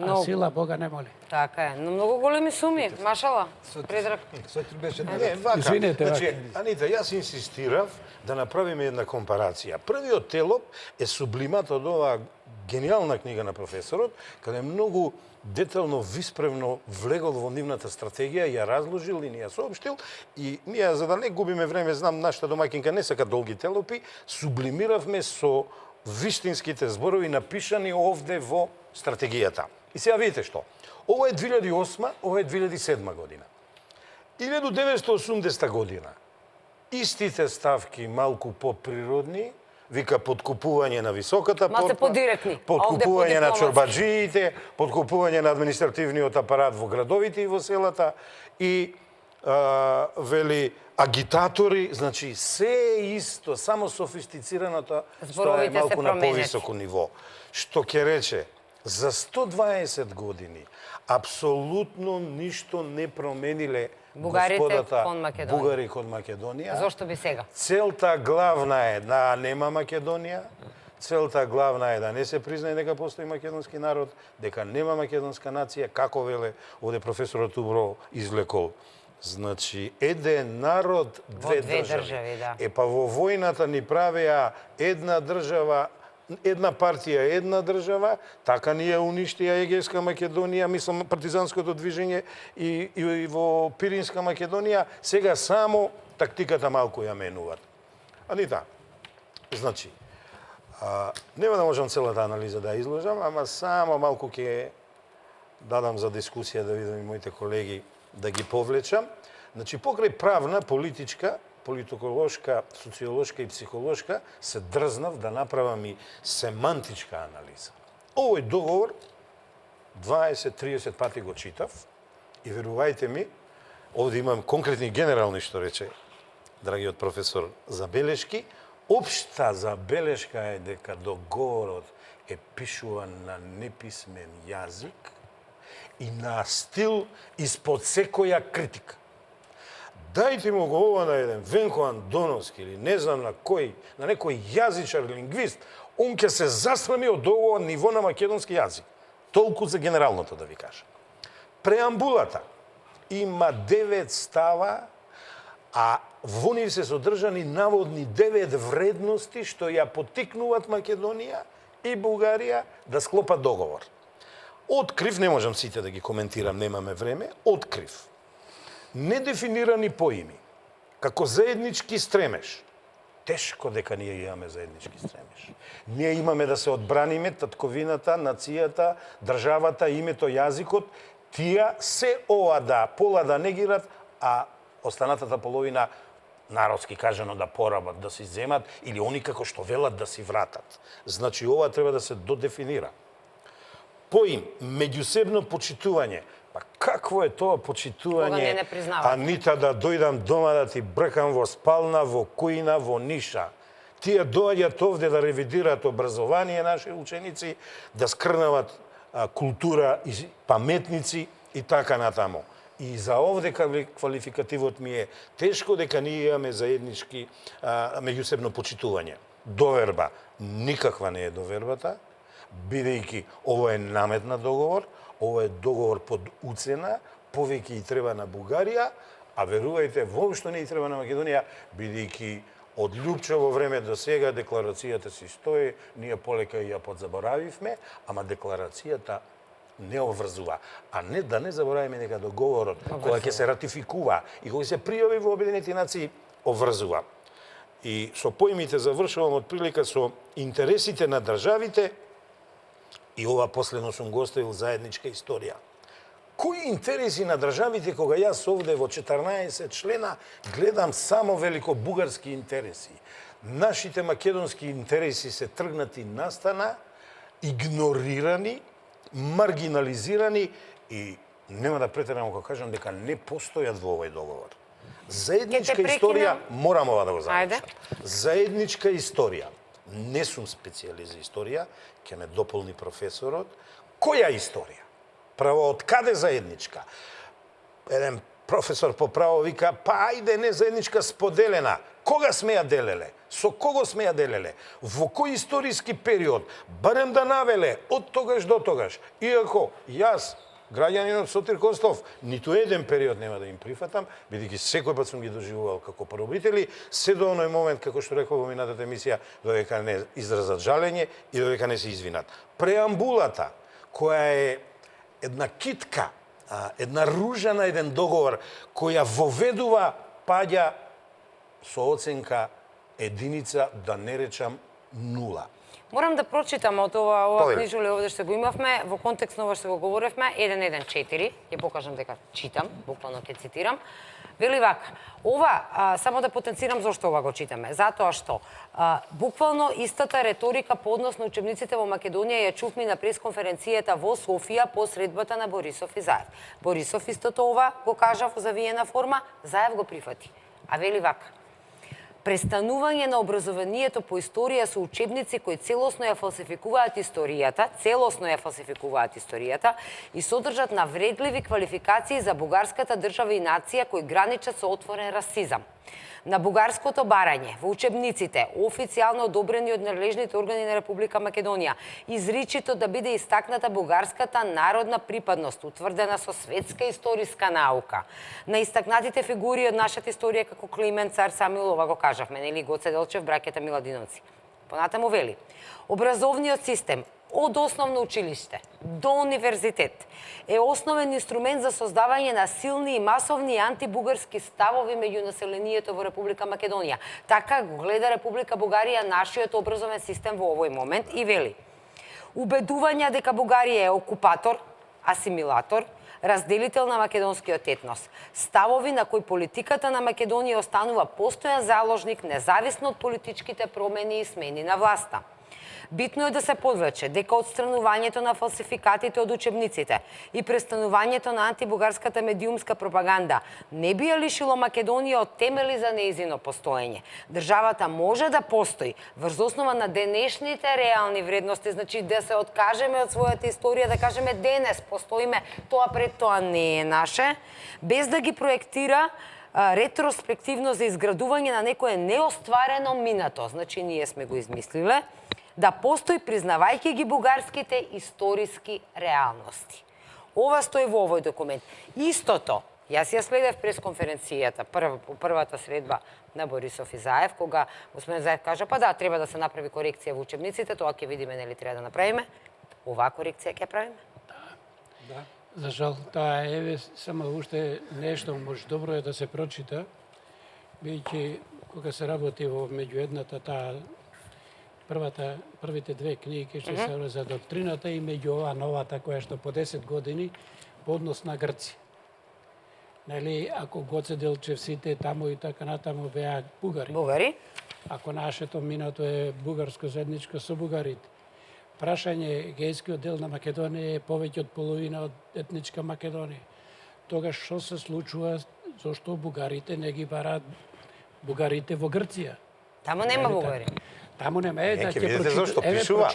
Speaker 2: А сила Бога не моли.
Speaker 1: Така е. Но многу големи суми, машала. Предраг.
Speaker 4: Сотир беше
Speaker 3: Не, вака.
Speaker 2: Извинете,
Speaker 3: значи, Анита, јас инсистирав да направиме една компарација. Првиот телоп е сублимат од оваа гениална книга на професорот, каде многу детално, виспревно влегол во нивната стратегија, ја разложил и ни ја соопштил, и ние, за да не губиме време, знам, нашата домаќинка не сака долги телопи, сублимиравме со вистинските зборови напишани овде во стратегијата. И сега видите што. Ова е 2008, ова е 2007 година. 1980 година. Истите ставки малку поприродни, вика подкупување на високата
Speaker 1: се подиректни.
Speaker 3: подкупување на чорбаджиите, подкупување на административниот апарат во градовите и во селата и вели агитатори, значи се исто, само софистицираната што е малку на повисоко ниво. Што ќе рече, за 120 години апсолутно ништо не промениле господата бугари кон Македонија.
Speaker 1: Зошто би сега?
Speaker 3: Целта главна е да нема Македонија, целта главна е да не се признае дека постои македонски народ, дека нема македонска нација, како веле овде професорот Убро извлекол. Значи, еден народ, две држави.
Speaker 1: Да.
Speaker 3: Па во војната ни правеа една држава, една партија, една држава, така ни ја уништија Егејска Македонија, мислам партизанското движење и во Пиринска Македонија, сега само тактиката малку ја менуваат. Анита, значи, нема да можам целата анализа да ја изложам, ама само малку ќе дадам за дискусија да видам и моите колеги да ги повлечам. Значи, покрај правна, политичка, политиколошка, социолошка и психолошка, се дрзнав да направам и семантичка анализа. Овој договор 20-30 пати го читав и верувајте ми, овде имам конкретни генерални, што рече драгиот професор, забелешки. Општа забелешка е дека договорот е пишуван на неписмен јазик и на стил испод секоја критика. Дајте му го ова на еден Венко Андоновски или не знам на некој јазичар, лингвист, он ќе се засрами од ова ниво на македонски јазик. Толку за генералното да ви кажам. Преамбулата има 9 става, а во нив се содржани наводни 9 вредности што ја поттикнуваат Македонија и Бугарија да склопат договор. Открив, не можам сите да ги коментирам, немаме време, открив недефинирани поими, како заеднички стремеж, тешко дека ние имаме заеднички стремеж. Ние имаме да се одбраниме татковината, нацијата, државата, името, јазикот, тие се ова да пола да негират, а останатата половина народски кажано да порабат, да си земат или они како што велат да си вратат. Значи ова треба да се додефинира. Поим, меѓусебно почитување. Па какво е тоа почитување?
Speaker 1: Кога не признават.
Speaker 3: Анита да дојдам дома да ти бркам во спална, во кујна, во ниша. Тие доаѓаат овде да ревидираат образование наши ученици, да скрнават култура и паметници и така натаму. И за овде квалификативот ми е тешко дека ние имаме заеднички меѓусебно почитување. Доверба. Никаква не е довербата, бидејќи ово е наметна договор, ово е договор под уцена, повеќе и треба на Бугарија, а верувајте, воопшто не и треба на Македонија, бидејќи од Љупчево време до сега декларацијата си стои, ние полека ја подзаборавивме, ама декларацијата не обврзува. А не да не заборавиме дека договорот, кога ќе се ратификува и кога се пријави во Обединените нации, обврзува. И со поимите завршувам од прилика со интересите на државите и ова последно сум го оставил заедничка историја. Кои интереси на државите кога јас овде во 14 члена гледам само великобугарски интереси? Нашите македонски интереси се тргнати настана, игнорирани, маргинализирани и нема да претерам кога кажам дека не постојат во овој договор. Заедничка историја, морам ова да го завршам. Заедничка историја. Не сум специјалист за историја, ќе ме дополни професорот. Која историја? Право, од каде заедничка? Еден професор по право вика, па ајде не заедничка, споделена. Кога сме ја делеле? Со кого сме ја делеле? Во кој историски период? Барем да навеле од тогаш до тогаш. Иако јас, граѓанинот Сотир Костов, ниту еден период нема да им прифатам, бидејќи секој пат сум ги доживувал како порабители, се до оној момент, како што реков во минатата емисија, додека не изразат жалење и додека не се извинат. Преамбулата, која е една китка, една ружа на еден договор, која воведува паѓа со оценка единица, да не речам нула.
Speaker 1: Морам да прочитам од ова книжуле овде што го имавме, во контекст на ова што го говоревме, 1.1.4, ќе покажам дека читам, буквално ќе цитирам. Вели вака, ова, само да потенцирам зошто ова го читаме, затоа што буквално истата реторика по однос на учебниците во Македонија ја чувме на пресконференцијата во Софија по средбата на Борисов и Заев. Борисов истото ова го кажа во завиена форма, Заев го прифати. А вели вака, престанување на образованието по историја со учебници кои целосно ја фалсификуваат историјата и содржат навредливи квалификации за бугарската држава и нација кои граничат со отворен расизам. На бугарското барање во учебниците, официјално одобрени од надлежните органи на Република Македонија, изричито да биде истакната бугарската народна припадност, утврдена со светска историска наука. На истакнатите фигури од нашата историја како Климент, цар Самуил, ова го кажавме, нели, Гоце Делчев, браќата Миладиновци. Понатаму вели, образовниот систем од основно училиште до универзитет е основен инструмент за создавање на силни и масовни антибугарски ставови меѓу населението во Република Македонија. Така го гледа Република Бугарија нашиот образовен систем во овој момент и вели: убедување дека Бугарија е окупатор, асимилатор, разделител на македонскиот етнос. Ставови на кои политиката на Македонија останува постојан заложник независно од политичките промени и смени на власта. Битно е да се подвлече дека отстранувањето на фалсификатите од учебниците и престанувањето на антибугарската медиумска пропаганда не би ја лишило Македонија од темели за нејзино постоење. Државата може да постои врз основа на денешните реални вредности, значи да се откажеме од својата историја, да кажеме денес постоиме, тоа пред тоа не е наше, без да ги проектира ретроспективно за изградување на некое неостварено минато. Значи ние сме го измислиле, да постои признавајќи ги бугарските историски реалности. Ова стои во овој документ. Истото, јас ја следев пресконференцијата, првата средба на Борисов и Заев, кога господин Заев кажа, па да, треба да се направи корекција во учебниците, тоа ќе видиме нели треба да направиме. Оваа корекција ќе правиме?
Speaker 2: Да. За жал, таа е само уште нешто може добро е да се прочита, бидејќи кога се работи во меѓуедната таа првите две книги што се за доктрината и меѓу ова новата која што по 10 години по однос на Грција. Нели, ако Гоце Делчевците таму и така натаму беа бугари.
Speaker 1: Бугари?
Speaker 2: Ако нашето минато е бугарско заедничко со бугарите. Прашање гејскиот дел на Македонија е повеќе од половина од етничка Македонија. Тогаш што се случува, зошто бугарите не ги бараат бугарите во Грција?
Speaker 1: Таму нема бугари.
Speaker 2: Таму нема.
Speaker 3: Ќе видите зошто пишува.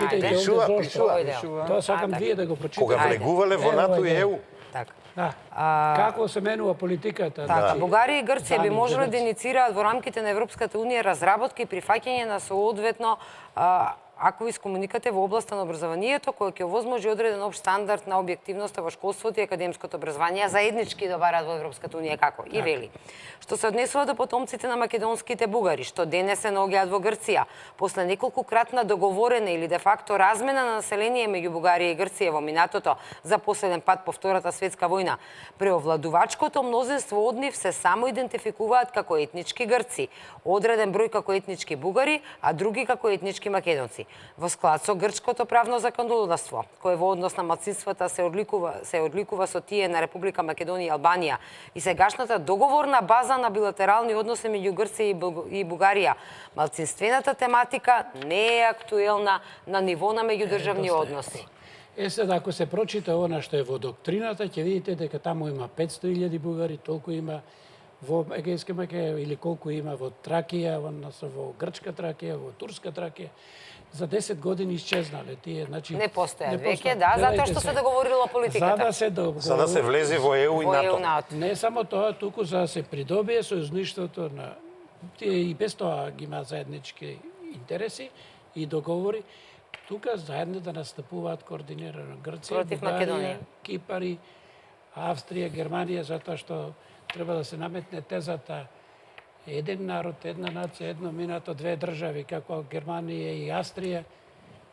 Speaker 2: Пишува. Тоа сакам вие да го прочитате.
Speaker 3: Кога влегувале во НАТО и ЕУ.
Speaker 1: Така.
Speaker 2: Да. Како се менува политиката?
Speaker 1: Така,
Speaker 2: Значи,
Speaker 1: Бугарија и Грција би
Speaker 2: сами
Speaker 1: можеле да
Speaker 2: Грци.
Speaker 1: иницираат во рамките на Европската унија разработки и прифаќање на соодветно ако искомуникате во областа на образованието, кој ќе овозможи одреден општ стандард на објективноста во школството и академското образование, заеднички да бараат во Европската унија како и вели. Што се однесува до потомците на македонските бугари, што денес се наоѓаат во Грција, после неколкукратна договорена или де факто размена на население меѓу Бугарија и Грција во минатото за последен пат по Втората светска војна, преовладувачкото мнозинство од нив се само идентификуваат како етнички грци, одреден број како етнички бугари, а други како етнички македонци. Во склад со грчкото правно законодавство, кое во однос на малцинствата се одликува со тие на Република Македонија и Албанија и сегашната договорна база на билатерални односи меѓу Грција и Бугарија, малцинствената тематика не е актуелна на ниво на меѓудржавни односи.
Speaker 2: Сега, ако се прочита она што е во доктрината, ќе видите дека таму има 500.000 бугари, толку има во Егејска Македонија или колку има во Тракија, во Грчка Тракија, во Турска Тракија. За 10 години исчезнале тие, значи
Speaker 1: Не постојат веќе, да, затоа што се договорила политиката.
Speaker 3: За да се влезе во ЕУ и
Speaker 1: Во ЕУ
Speaker 3: НАТО.
Speaker 1: НАТО.
Speaker 2: Не само тоа, туку за да се придобие сојузништвото на тие и без тоа ги има заеднички интереси и договори. Тука заедно да настапуваат координирано Грција,
Speaker 1: Против
Speaker 2: Бугарија,
Speaker 1: Македонија.
Speaker 2: Кипар, Австрија, Германија, затоа што треба да се наметне тезата еден народ, една нација, едно минато, две држави, како Германија и Австрија,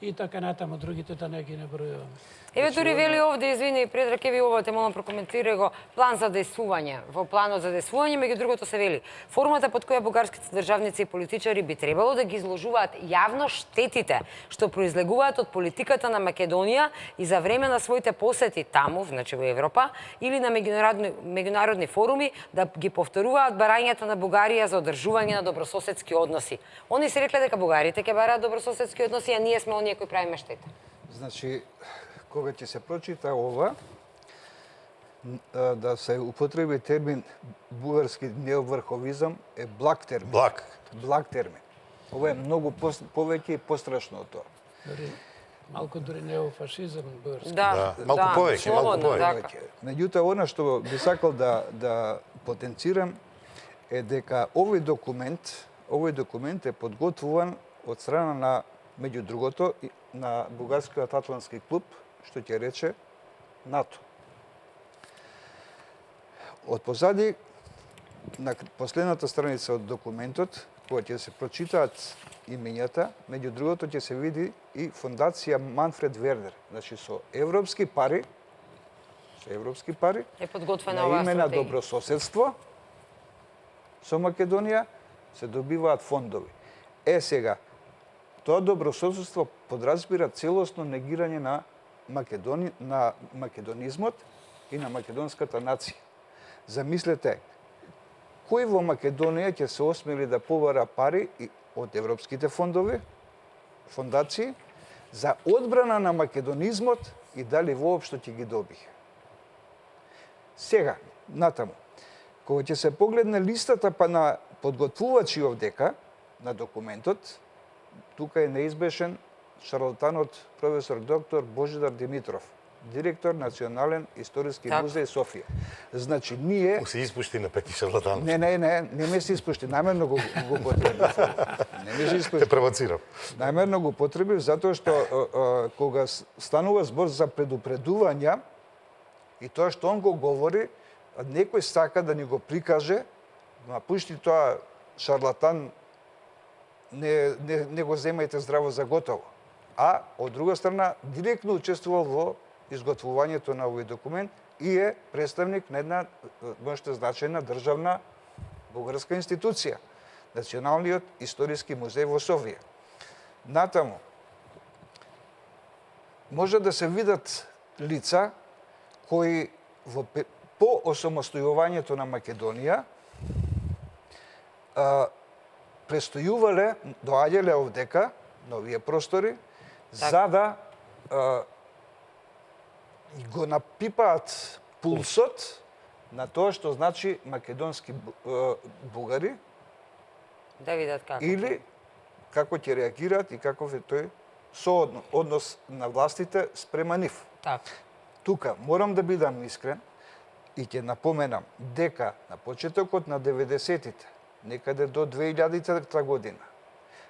Speaker 2: и така натаму, другите да не ги набројуваме.
Speaker 1: Еве дури вели овде, извини, Предрак, ви ова те молам прокоментирај го, план за дејствување. Во планот за дејствување, меѓу другото се вели, формата под која бугарските државници и политичари би требало да ги изложуваат јавно штетите што произлегуваат од политиката на Македонија и за време на своите посети таму, значи во Европа, или на меѓународни форуми, да ги повторуваат барањата на Бугарија за одржување на добрососедски односи. Они се рекле дека бугарите ќе бараат добрососедски односи, а ние сме оние кои правиме штета.
Speaker 4: Значи, кога ќе се прочита ова, да се употреби термин бугарски неоврховизам е благ термин. Благ термин. Ова е многу повеќе и пострашно од тоа.
Speaker 2: Малку дури неофашизам бугарски.
Speaker 1: Да,
Speaker 3: малку повеќе, малку
Speaker 1: слободно,
Speaker 3: повеќе.
Speaker 1: така.
Speaker 4: Меѓутоа, она што би сакал да потенцирам е дека овој документ е подготвуван од страна на, меѓу другото, на Бугарскиот атлантски клуб, што ќе рече НАТО. Од позади, на последната страница од документот, кога ќе се прочитаат имењата, меѓу другото ќе се види и фондација Манфред Вернер, значи со европски пари
Speaker 1: Е подготвена
Speaker 4: на
Speaker 1: оваа
Speaker 4: име на
Speaker 1: стратегија.
Speaker 4: добрососедство со Македонија се добиваат фондови. Сега, тоа добрососедство подразбира целосно негирање на македонизмот и на македонската нација. Замислете, кој во Македонија ќе се осмели да побара пари од европските фондации за одбрана на македонизмот и дали воопшто ќе ги добие. Сега, натаму, кога ќе се погледне листата па на подготвувачи овдека на документот, тука е неизбежен шарлатанот професор доктор Божидар Димитров, директор Национален историски музеј Софија. Значи, ние...
Speaker 3: Се испушти на Пети шарлатанот.
Speaker 4: Не ме се испушти, намерно го потребив. Не ме се испушти.
Speaker 3: Те провоцирам.
Speaker 4: Намерно го потребив затоа што кога станува збор за предупредувања и тоа што он го говори, некој сака да ни го прикаже, ма пушти тоа шарлатан, не го земајте здраво за готово. А, од друга страна, директно учествувал во изготвувањето на овој документ и е представник на една можете значајна државна бугарска институција. Националниот историски музеј во Софија. Натаму, може да се видат лица кои по осамостојувањето на Македонија престојувале, доаѓале овдека, на овие простори, за да го напипаат пулсот на тоа што значи македонски бугари,
Speaker 1: Да видат како.
Speaker 4: или како ќе реагираат и каков е тој однос на властите спрема нив.
Speaker 1: Така.
Speaker 4: Тука морам да бидам искрен и ќе напоменам дека на почетокот на 90-тите, некаде до 2000-та година,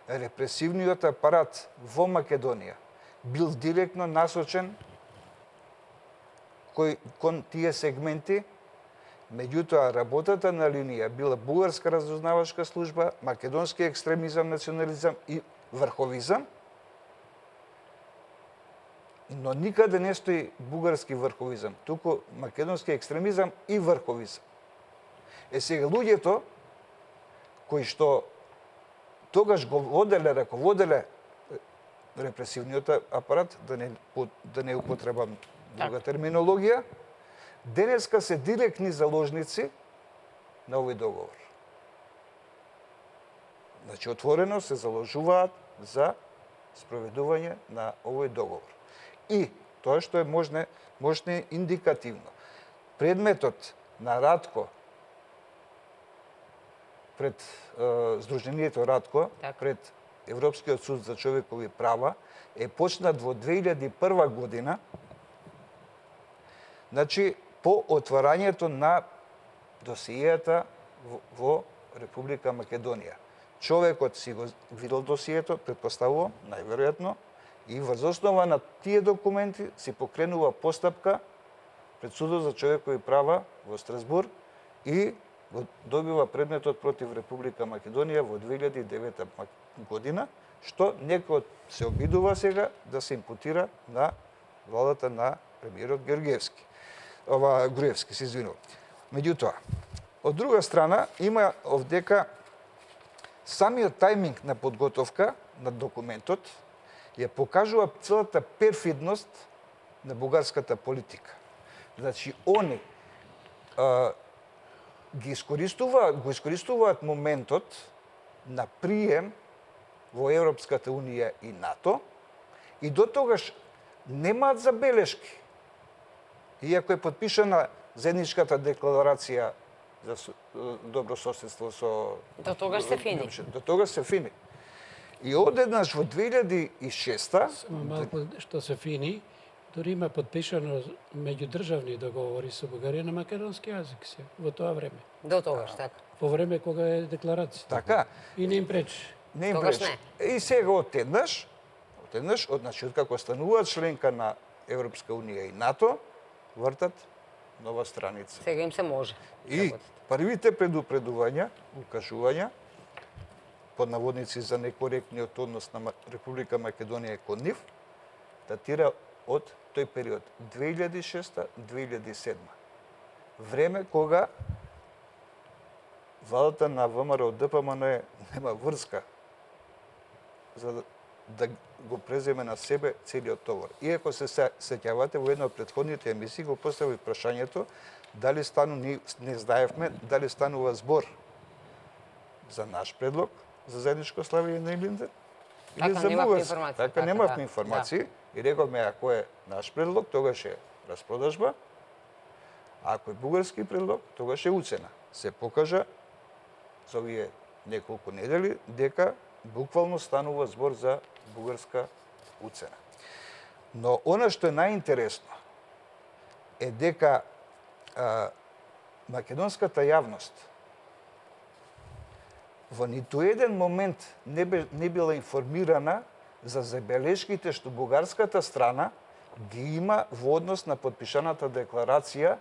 Speaker 4: репресивниот апарат во Македонија бил директно насочен кон тие сегменти, меѓутоа работата на линија била бугарска разузнавачка служба, македонски екстремизам, национализам и врховизам, но никаде не стои бугарски врховизам, туку македонски екстремизам и врховизам. Сега луѓето кои што тогаш го воделе, раководеле репресивниот апарат, да не употребам друга терминологија, денеска се директни заложници на овој договор. Значи, отворено се заложуваат за спроведување на овој договор. И тоа што е можне индикативно. Предметот на Ратко пред Сдруженијето Ратко, пред Европскиот суд за човекови права, е почнат во 2001 година, значи по отварањето на досијата во Република Македонија. Човекот си го видел досијето, предпоставувам, најверојатно, и врз основа на тие документи си покренува постапка пред Судот за човекови права во Страсбур и добива предметот против Република Македонија во 2009 година, што некој се обидува сега да се импутира на владата на премиерот Груевски, се извинувам. Меѓутоа, од друга страна, има овдека самиот тајминг на подготовка на документот ја покажува целата перфидност на бугарската политика. Значи, они го искористуваат моментот на прием во Европската Унија и НАТО и до тогаш немаат забелешки. Иако е подпишана заедничката декларација за добрососедство со...
Speaker 1: До тогаш се фини.
Speaker 4: До тогаш се фини. И одеднаш во 2006-та...
Speaker 2: Само малку што се фини, дури има подпишано меѓудржавни договори со Бугарија на македонски јазик се во тоа време.
Speaker 1: До тогаш, така.
Speaker 2: Во време кога е декларација.
Speaker 4: Така.
Speaker 2: И не им пречи.
Speaker 4: Не им
Speaker 1: Тогаш
Speaker 4: пречи. И сега одеднаш, значи откако стануваат членка на Европска Унија и НАТО, вртат нова страница.
Speaker 1: Сега им се може.
Speaker 4: И првите предупредувања, укажувања, под наводници за некоректниот однос на Република Македонија кон нив, датира од тој период 2006-2007. Време кога владата на ВМРО ДПМН нема врска за да го преземе на себе целиот товар. Иако се сеќавате, во една од претходните емисии го постави прашањето дали не знаевме дали станува збор за наш предлог за заедничко славење на Илинден или за бугарски. Така немавме информации и рековме ако е наш предлог, тогаш е распродажба, а ако е бугарски предлог, тогаш е уцена. Се покажа за овие неколку недели дека буквално станува збор за бугарска уцена. Но она што е најинтересно е дека македонската јавност во ниту еден момент не била информирана за забелешките што бугарската страна ги има во однос на подпишаната декларација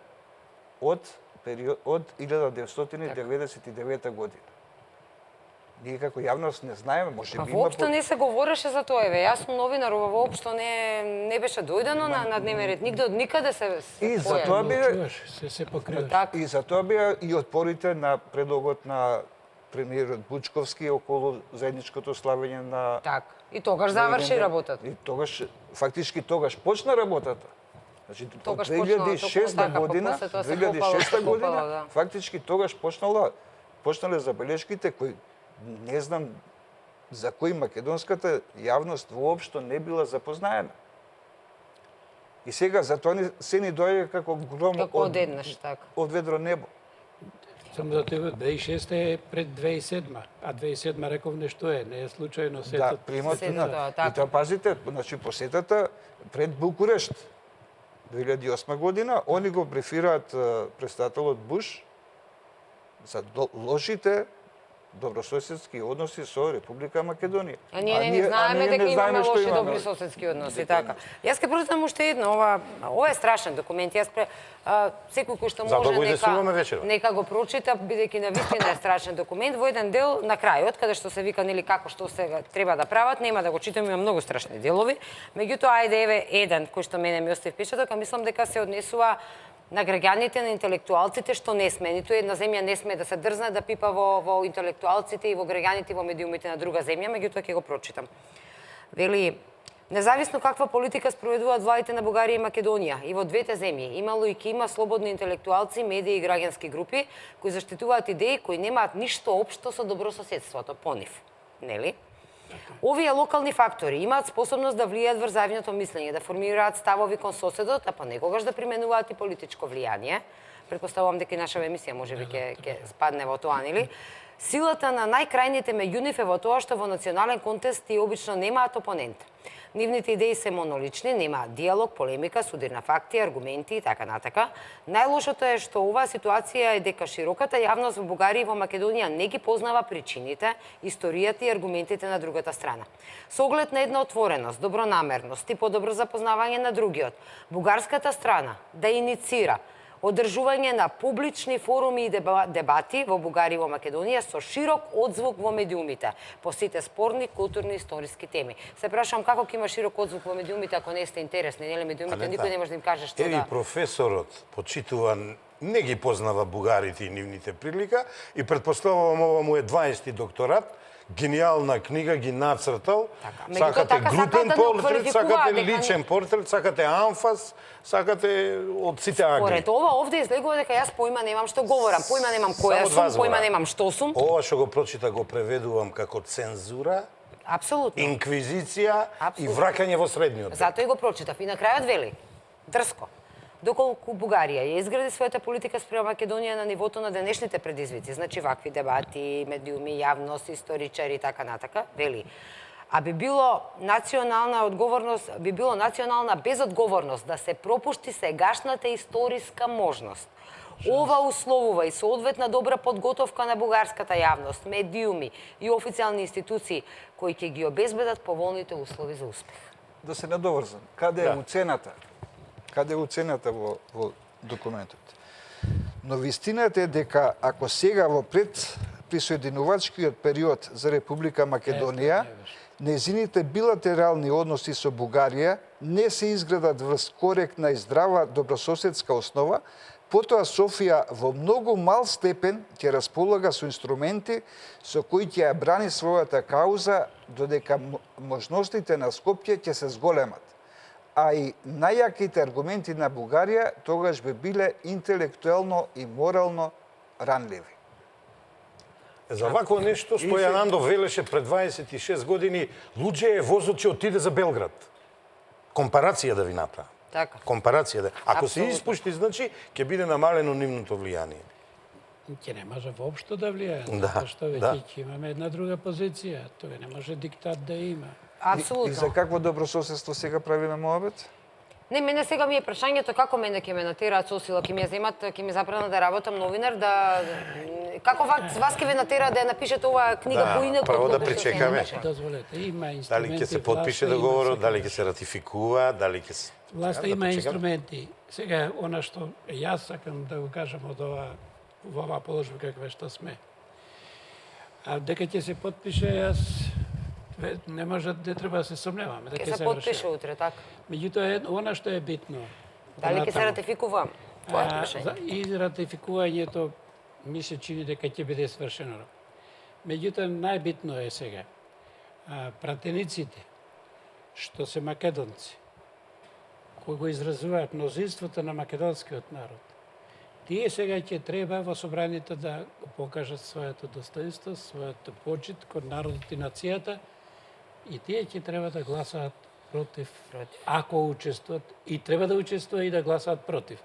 Speaker 4: од 1999 година. Ние како јавност не знаеме, може би има...
Speaker 1: Воопшто не се говореше за тоа, еве. Јас сум новинар, воопшто не беше дојдено на дневен ред. Нигде од никаде се
Speaker 4: И за тоа
Speaker 2: се покриваш.
Speaker 4: И за тоа беа и отпорите на предлогот на премиерот Бучковски околу заедничкото славење на...
Speaker 1: Така. И тогаш заврши работата.
Speaker 4: И тогаш, фактички тогаш почна работата. Значи, од
Speaker 1: Тогаш почнала,
Speaker 4: 2006
Speaker 1: така, па
Speaker 4: година,
Speaker 1: после тоа се копало,
Speaker 4: 2006
Speaker 1: се
Speaker 4: година,
Speaker 1: копало, да.
Speaker 4: фактички тогаш почнале забелешките кои не знам за кои македонската јавност воопшто не била запознаена. И сега за тоа се ни дојде како гром
Speaker 1: Како одеднаш, така.
Speaker 4: од ведро небо.
Speaker 2: Само да те 2006 е пред 2007, а 2007 реков нешто е, не е случајно
Speaker 4: Да,
Speaker 2: сетот.
Speaker 4: примат
Speaker 1: Сетот,
Speaker 4: на...
Speaker 1: така.
Speaker 4: И тоа пазите, значи посетата пред Букурешт 2008 година, они го брефираат председателот Буш за лошите добрососедски односи со Република Македонија.
Speaker 1: А ние не знаеме дека имаме
Speaker 4: што
Speaker 1: лоши
Speaker 4: имаме.
Speaker 1: добрососедски односи, така. Јас ќе прочитам уште едно, ова е страшен документ. Јас секој кој што
Speaker 3: Затоа
Speaker 1: може
Speaker 3: го изслушуваме вечерва.
Speaker 1: нека го прочита, бидејќи навистина е страшен документ. Во еден дел на крајот, каде што се вика нели како што се треба да прават, нема да го читам, има многу страшни делови. Меѓутоа, ајде еве еден кој што мене ми остави впечаток, а мислам дека се однесува на граѓаните, на интелектуалците, што не сме. Ниту една земја не сме да се дрзне да пипа во интелектуалците и во граѓаните и во медиумите на друга земја, меѓутоа ќе го прочитам. Вели, независно каква политика спроведуваат владите на Бугарија и Македонија, и во двете земји имало и ќе има слободни интелектуалци, медии и граѓански групи кои заштитуваат идеи кои немаат ништо општо со добрососедството по нив. Нели? Овие локални фактори имаат способност да влијаат врз заедното мислење, да формираат ставови кон соседот, а понекогаш да применуваат и политичко влијание. Предпоставувам дека и нашава емисија можеби ќе спадне во тоа, нели? Силата на најкрајните меѓу нив е во тоа што во национален контекст и обично немаат опонент. Нивните идеи се монолични, немаат диалог, полемика, судир на факти, аргументи и така натака. Најлошото е што оваа ситуација е дека широката јавност во Бугарија и во Македонија не ги познава причините, историјата и аргументите на другата страна. Со оглед на една отвореност, добронамерност и подобро запознавање на другиот, бугарската страна да иницира одржување на публични форуми и дебати во Бугарија и во Македонија со широк одзвук во медиумите по сите спорни културни и историски теми. Се прашувам како ќе има широк одзвук во медиумите ако не сте интересни, нели медиумите никој не може да им каже што
Speaker 3: Еви
Speaker 1: да.
Speaker 3: професорот почитуван не ги познава бугарите и нивните прилика и предпоставувам ова му е 20-ти докторат, гениална книга ги нацртал.
Speaker 1: Меѓутоа,
Speaker 3: Сакате
Speaker 1: така
Speaker 3: групен
Speaker 1: сакаат да
Speaker 3: портрет,
Speaker 1: квалификуваат
Speaker 3: сакате
Speaker 1: дека
Speaker 3: личен портрет, сакате анфас, сакате од сите агли.
Speaker 1: Поред ова овде излегува дека јас појма немам што говорам, појма немам која
Speaker 3: Само два
Speaker 1: сум, појма
Speaker 3: збора.
Speaker 1: немам што сум.
Speaker 3: Ова што го прочита го преведувам како цензура,
Speaker 1: Апсолутно.
Speaker 3: инквизиција и
Speaker 1: Апсолутно.
Speaker 3: враќање во средниот век.
Speaker 1: Затоа и го прочитав. И на крајот вели, дрско, доколку Бугарија ја изгради својата политика спрема Македонија на нивото на денешните предизвици, значи вакви дебати, медиуми, јавност, историчари и така натака, вели, а би било национална безодговорност да се пропушти сегашната историска можност. Ова условува и соодветна добра подготовка на бугарската јавност, медиуми и официјални институции кои ќе ги обезбедат поволните услови за успех.
Speaker 4: Да се надоврзам. Каде е уцената? Каде е уцената во документот? Но вистината е дека ако сега во предприсоединувачкиот период за Република Македонија, незините билатерални односи со Бугарија не се изградат врз коректна и здрава добрососедска основа, потоа Софија во многу мал степен ќе располага со инструменти со кои ќе ја брани својата кауза, додека можностите на Скопје ќе се зголемат. А и најаките аргументи на Бугарија тогаш би биле интелектуелно и морално ранливи.
Speaker 3: За вакво нешто Стојан Андов велеше пред 26 години, луѓе е возот ќе отиде за Белград. Компарација да ви направи.
Speaker 1: Така.
Speaker 3: Компарација да. Ако се
Speaker 1: Апсолутно.
Speaker 3: испушти, значи ќе биде намалено нивното влијание.
Speaker 2: Ќе не може воопшто да влијае,
Speaker 3: Да,
Speaker 2: затоа што
Speaker 3: да.
Speaker 2: веќе ќе имаме една друга позиција. Тоа не може диктат да има.
Speaker 4: И за
Speaker 1: Апсолутно.
Speaker 4: какво добрососедство сега правиме моабет?
Speaker 1: Не, мене сега ми е прашањето како мене ќе ме натераат со сила, ќе ми ја земат, ќе ми забранат да работам новинар, како вас ќе ве натераат да ја напишете оваа книга
Speaker 3: Да,
Speaker 1: поинаку?
Speaker 3: прво да
Speaker 1: отколку што се
Speaker 3: причекаме.
Speaker 1: напише?
Speaker 2: Дозволете, има
Speaker 3: Дали
Speaker 2: инструменти.
Speaker 3: ќе се подпише
Speaker 2: власта има
Speaker 3: договорот,
Speaker 2: сега.
Speaker 3: дали ќе се ратификува, дали ќе се...
Speaker 2: Власта
Speaker 3: Да,
Speaker 2: има
Speaker 3: почекаме.
Speaker 2: инструменти. Сега, она што јас сакам да го кажам од во оваа положба каква што сме. А дека ќе се подпише, јас не може, не треба да се сомневаме.
Speaker 1: Ќе се подпише утре, така.
Speaker 2: Меѓутоа, она што е битно.
Speaker 1: Дали ќе се
Speaker 2: понатаму,
Speaker 1: ратификува? Тоа е прашање.
Speaker 2: И ратификувањето ми се чини дека ќе биде свршено. Меѓутоа, најбитно е сега, пратениците, што се македонци, кои го изразуваат мнозинството на македонскиот народ, тие сега ќе треба во собранието да го покажат своето достоинство, своето почит кон народот и нацијата, и тие ќе треба да гласаат против, ако учествуват, и треба да учествуваат и да гласаат против.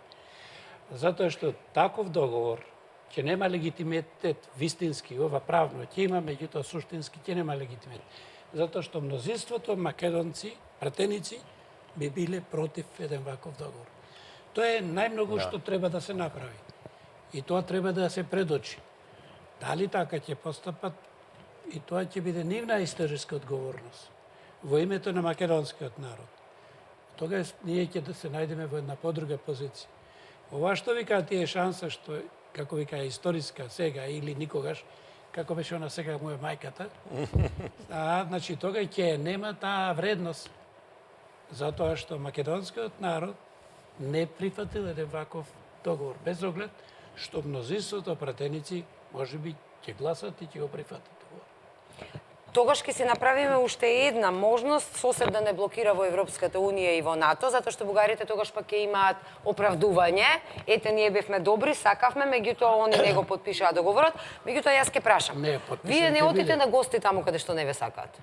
Speaker 2: Затоа што таков договор ќе нема легитимитет вистински, ова правно ќе има, меѓутоа суштински ќе нема легитимитет. Затоа што мнозинството македонци, пратеници, би биле против еден ваков договор. Тоа е најмногу што треба да се направи. И тоа треба да се предочи. Дали така ќе постапат, и тоа ќе биде нивна историска одговорност во името на македонскиот народ. Тогаш ние ќе да се најдеме во една подруга позиција. Ова што викаат тие шанса што, како вика, историска сега или никогаш, како беше она сега моја мајката, значи тога ќе нема таа вредност. Затоа што македонскиот народ не прифатил еден ваков договор, без оглед што мнозинството пратеници можеби ќе гласат и ќе го прифатат.
Speaker 1: Тогаш ќе си направиме уште една можност сосед да не блокира во Европската Унија и во НАТО, затоа што бугарите тогаш пак ќе имаат оправдување. Ете, ние бевме добри, сакавме, меѓутоа они не го потпишаа договорот. Меѓутоа јас ќе прашам. Вие не отите на гости таму каде што не ве сакаат?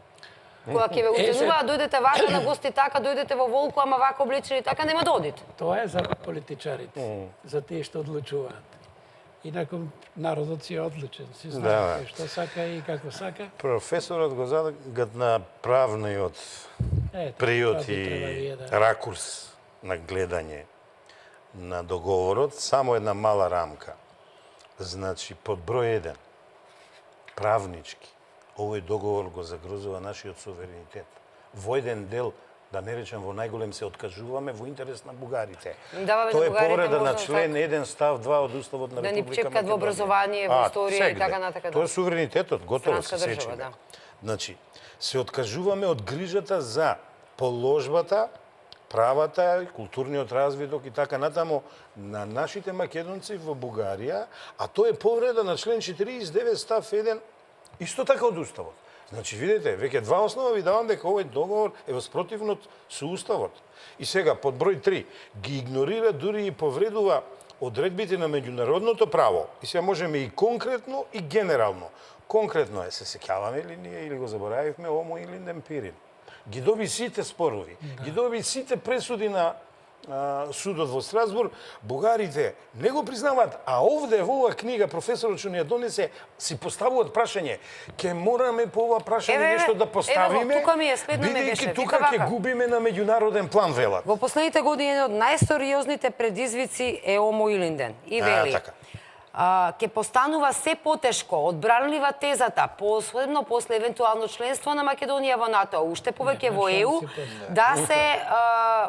Speaker 1: Кога ќе ве уценуваат, дојдете вака на гости така, дојдете во Волку, ама вака облечени така, нема да одите.
Speaker 2: Тоа е за политичарите, за тие што одлучуваат. Инаку народот си е одлучен, си знае што сака и како сака.
Speaker 3: Професорот го загад на правниот приод и ракурс на гледање на договорот, само една мала рамка. Значи, под број 1, правнички, овој договор го загрозува нашиот суверенитет. Во еден дел, да не речем во најголем, се откажуваме во интерес на бугарите. Тоа е повреда на член 1 став 2 од Уставот на Република Македонија.
Speaker 1: Да ни чепкат во образование, во историја и така натака.
Speaker 3: Тоа е суверенитетот, готово се сечиме. Значи, се откажуваме од грижата за положбата, правата, културниот развиток и така натаму на нашите македонци во Бугарија, а тоа е повреда на член 49 став 1 исто така од Уставот. Значи, видите, веќе два основа ви давам дека овој договор е воспротивно со Уставот. И сега, под број 3, ги игнорира, дури и повредува одредбите на меѓународното право. И сега можеме и конкретно, и генерално. Конкретно е, се сеќаваме ли ние или го заборавивме, Омо и Линден Пирин. Ги доби сите спорови, ги доби сите пресуди на судот во Страсбург, бугарите не го признаваат, а овде во оваа книга професорот што ни ја донесе си поставуваат прашање. Ке мораме по ова прашање нешто да поставиме, бидејќи тука ќе губиме на меѓународен план, велат.
Speaker 1: Во последните години еден од најсериозните предизвици е Омо и Линден. И вели, ќе постанува се потешко, одбранлива тезата, посебно после евентуално членство на Македонија во НАТО, уште повеќе во ЕУ, да се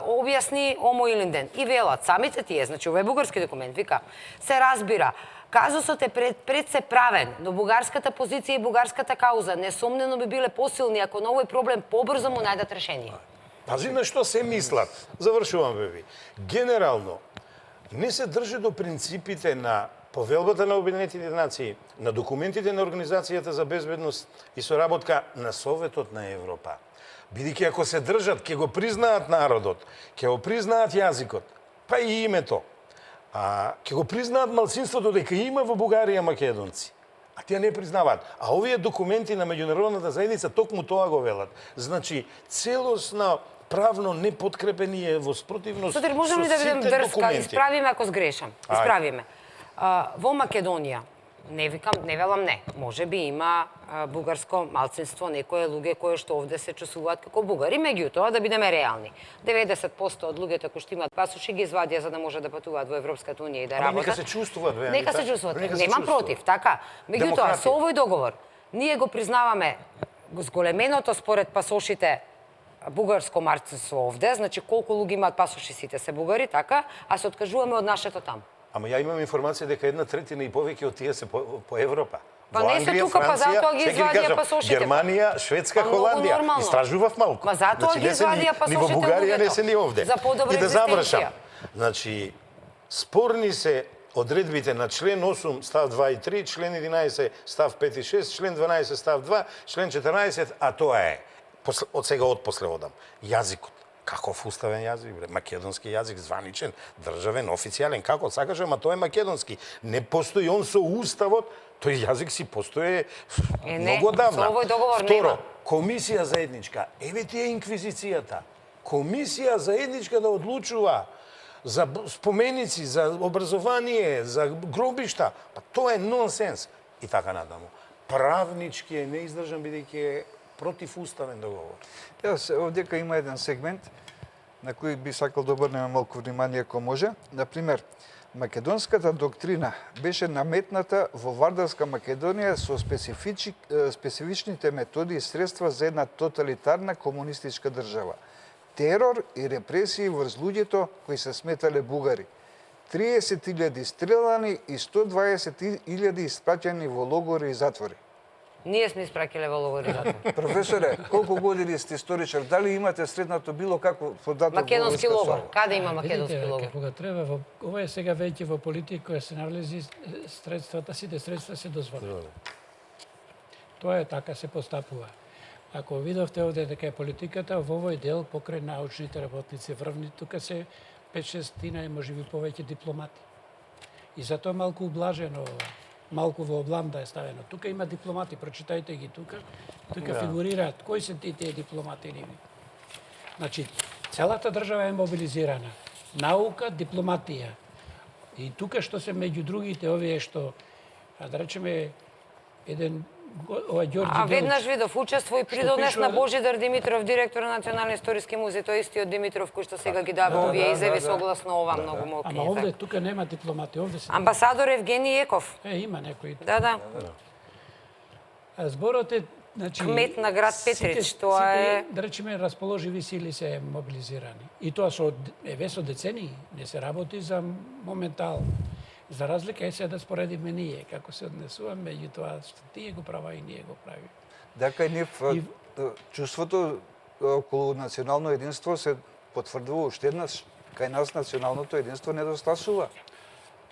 Speaker 1: објасни Омо и Линден. И велат, самите тие, значи овој бугарски документ, вика, се разбира, казусот е пред се правен, но бугарската позиција и бугарската кауза несомнено би биле посилни ако на овој проблем побрзо му најдат решение.
Speaker 3: Пази на што се мислат. Завршувам, беби. Генерално, не се држи до принципите на Повелбата на Обединетите нации, на документите на Организацијата за безбедност и соработка на Советот на Европа. Бидејќи ако се држат, ќе го признаат народот, ќе го признаат јазикот, па и името, ќе го признаат малцинството дека има во Бугарија македонци. А тие не признаваат. А овие документи на меѓународната заедница токму тоа го велат. Значи, целосно правно непоткрепени е во спротивност со сите документи.
Speaker 1: Можеме да бидем дрска, исправиме ако сгрешам. Исправиме. Во Македонија, не викам, не велам не, може би има бугарско малцинство, некои луѓе кои што овде се чувствуваат како бугари, меѓутоа да бидеме реални. 90% од луѓето кои што имаат пасоши ги извадија за да може да патуваат во Европската Унија и да работат.
Speaker 3: Нека се чувствуваат,
Speaker 1: Нека се чувствуваат. Немам против, така. Меѓутоа, со овој договор ние го признаваме зголеменото според пасошите бугарско малцинство овде, значи колку луѓе имаат пасоши, сите се бугари, така, а се откажуваме од нашето таму.
Speaker 3: Ама ја имам информација дека 1/3 и повеќе од тие се по Европа.
Speaker 1: Па не се тука, па затоа ги извадија пасошите.
Speaker 3: Германија, Шведска, Холандија. Истражував малку.
Speaker 1: Па затоа ги извадија пасошите.
Speaker 3: Ни во Бугарија не се ни овде.
Speaker 1: За подобра
Speaker 3: и да
Speaker 1: екзистенција.
Speaker 3: Значи, спорни се одредбите на член 8 став 2 и 3, член 11 став 5 и 6, член 12 став 2, член 14, а тоа е од сега отпосле одам. Јазикот. Каков уставен јазик, бре? Македонски јазик, званичен, државен, официјален, како сакаш, ама тоа е македонски. Не постои он со уставот, тој јазик си постои многу давна.
Speaker 1: Со овој договор
Speaker 3: Второ,
Speaker 1: нема.
Speaker 3: комисија заедничка. Еве ти е инквизицијата. Комисија заедничка да одлучува за споменици, за образование, за гробишта. Па тоа е нонсенс. И така надаму. Правнички е неиздржан бидејќи е противуставен договор.
Speaker 4: Јас овдека има еден сегмент на кој би сакал да обрнеме малку внимание ако може. Например, македонската доктрина беше наметната во Вардарска Македонија со специфичните методи и средства за една тоталитарна комунистичка држава. Терор и репресии врз луѓето кои се сметале бугари. 30.000 стрелани и 120.000 испраќани во логори и затвори.
Speaker 1: Ние сме испраќале во логори затвор.
Speaker 4: Професоре, колку години сте историчар? Дали имате среднато било како податок во
Speaker 1: Македонски
Speaker 4: врска со
Speaker 1: логор.
Speaker 4: ова?
Speaker 1: Каде има македонски
Speaker 2: Видите,
Speaker 1: логор?
Speaker 2: кога треба, ова е сега веќе во политика, која се навлези средствата, сите средства се дозволени. Тоа е така се постапува. Ако видовте овде дека е политиката, во овој дел покрај научните работници врвни, тука се 5-6 и можеби повеќе дипломати. И затоа малку ублажено ова. Малку во облам да е ставено. Тука има дипломати, прочитајте ги тука. Тука фигурираат кои се тие дипломати ниви. Значи, целата држава е мобилизирана. Наука, дипломатија. И тука што се меѓу другите овие што, да речеме, еден ова Ѓорѓи
Speaker 1: А веднаш
Speaker 2: Делчев,
Speaker 1: видов учество и придонес
Speaker 2: пишува-
Speaker 1: на Божидар Димитров, директор на Национален историски музеј, тој истиот Димитров кој што сега ги дава овие изјави согласно ова многу му
Speaker 2: ама овде тука нема дипломати, овде се...
Speaker 1: Амбасадор Евгений Еков.
Speaker 2: Има некои.
Speaker 1: Да.
Speaker 2: А зборот е, значи...
Speaker 1: Кмет на град Петрич,
Speaker 2: сите,
Speaker 1: тоа е-
Speaker 2: да речеме, расположиви сили се мобилизирани. И тоа со децении, не се работи за моментално. За разлика е се да споредиме ние, како се однесуваме меѓу тоа што тие го права и ние го правиме.
Speaker 4: Дека нив чувството околу национално единство се потврдува уште еднаш. Кај нас националното единство недостасува.